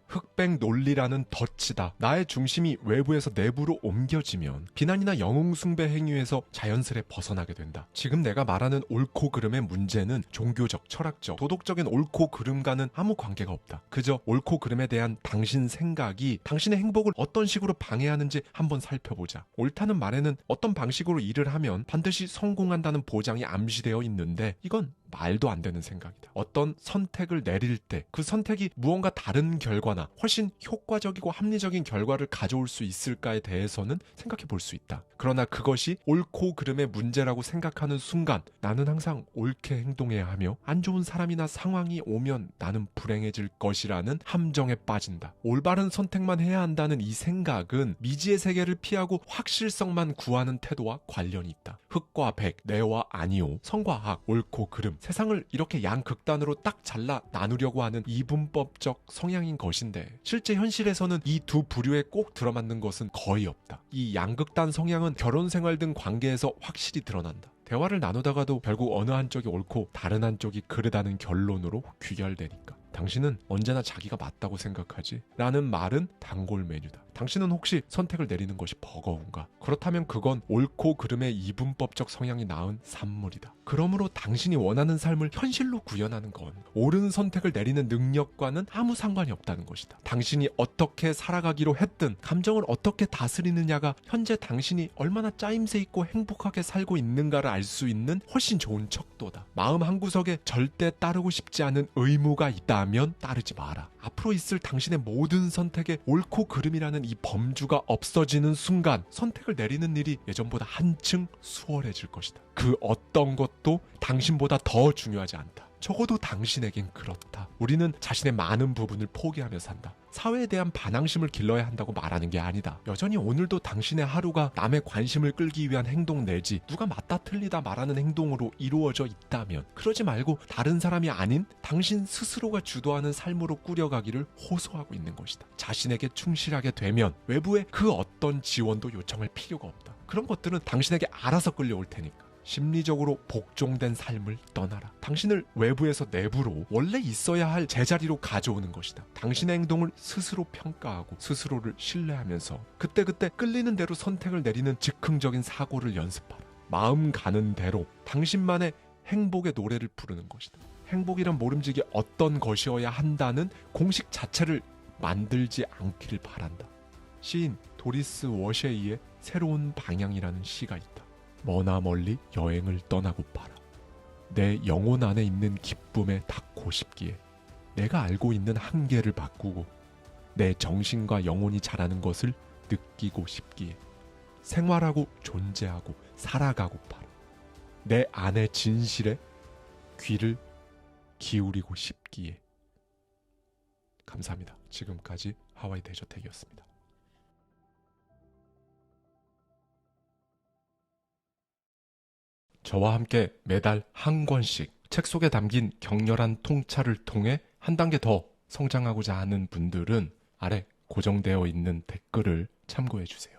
흑백 논리라는 덫이다. 나의 중심이 외부에서 내부로 옮겨지면 비난이나 영웅숭배 행위에서 자연스레 벗어나게 된다. 지금 내가 말하는 옳고 그름의 문제는 종교적, 철학적, 도덕적인 옳고 그름과는 아무 관계가 없다. 그저 옳고 그름에 대한 당신 생각이 당신의 행복을 어떤 식으로 방해하는지 한번 살펴보자. 옳다는 말에는 어떤 방식으로 일을 하면 반드시 성공한다는 보장이 암시되어 있는데 이건 말도 안 되는 생각이다. 어떤 선택을 내릴 때 그 선택이 무언가 다른 결과나 훨씬 효과적이고 합리적인 결과를 가져올 수 있을까에 대해서는 생각해 볼 수 있다. 그러나 그것이 옳고 그름의 문제라고 생각하는 순간 나는 항상 옳게 행동해야 하며 안 좋은 사람이나 상황이 오면 나는 불행해질 것이라는 함정에 빠진다. 올바른 선택만 해야 한다는 이 생각은 미지의 세계를 피하고 확실성만 구하는 태도와 관련이 있다. 흑과 백, 네와 아니오, 성과 악, 옳고 그름, 세상을 이렇게 양극단으로 딱 잘라 나누려고 하는 이분법적 성향인 것인데 실제 현실에서는 이 두 부류에 꼭 들어맞는 것은 거의 없다. 이 양극단 성향은 결혼 생활 등 관계에서 확실히 드러난다. 대화를 나누다가도 결국 어느 한쪽이 옳고 다른 한쪽이 그르다는 결론으로 귀결되니까. 당신은 언제나 자기가 맞다고 생각하지? 라는 말은 단골 메뉴다. 당신은 혹시 선택을 내리는 것이 버거운가? 그렇다면 그건 옳고 그름의 이분법적 성향이 낳은 산물이다. 그러므로 당신이 원하는 삶을 현실로 구현하는 건 옳은 선택을 내리는 능력과는 아무 상관이 없다는 것이다. 당신이 어떻게 살아가기로 했든 감정을 어떻게 다스리느냐가 현재 당신이 얼마나 짜임새 있고 행복하게 살고 있는가를 알 수 있는 훨씬 좋은 척도다. 마음 한구석에 절대 따르고 싶지 않은 의무가 있다면 따르지 마라. 앞으로 있을 당신의 모든 선택에 옳고 그름이라는 이 범주가 없어지는 순간 선택을 내리는 일이 예전보다 한층 수월해질 것이다. 그 어떤 것도 당신보다 더 중요하지 않다. 적어도 당신에겐 그렇다. 우리는 자신의 많은 부분을 포기하며 산다. 사회에 대한 반항심을 길러야 한다고 말하는 게 아니다. 여전히 오늘도 당신의 하루가 남의 관심을 끌기 위한 행동 내지 누가 맞다 틀리다 말하는 행동으로 이루어져 있다면 그러지 말고 다른 사람이 아닌 당신 스스로가 주도하는 삶으로 꾸려가기를 호소하고 있는 것이다. 자신에게 충실하게 되면 외부의 그 어떤 지원도 요청할 필요가 없다. 그런 것들은 당신에게 알아서 끌려올 테니까. 심리적으로 복종된 삶을 떠나라. 당신을 외부에서 내부로 원래 있어야 할 제자리로 가져오는 것이다. 당신의 행동을 스스로 평가하고 스스로를 신뢰하면서 그때그때 끌리는 대로 선택을 내리는 즉흥적인 사고를 연습하라. 마음 가는 대로 당신만의 행복의 노래를 부르는 것이다. 행복이란 모름지기 어떤 것이어야 한다는 공식 자체를 만들지 않기를 바란다. 시인 도리스 워셰이의 새로운 방향이라는 시가 있다. 머나 멀리 여행을 떠나고파라. 내 영혼 안에 있는 기쁨에 닿고 싶기에 내가 알고 있는 한계를 바꾸고 내 정신과 영혼이 자라는 것을 느끼고 싶기에 생활하고 존재하고 살아가고파라. 내 안의 진실에 귀를 기울이고 싶기에. 감사합니다. 지금까지 하와이 대저택이었습니다. 저와 함께 매달 한 권씩 책 속에 담긴 격렬한 통찰을 통해 한 단계 더 성장하고자 하는 분들은 아래 고정되어 있는 댓글을 참고해 주세요.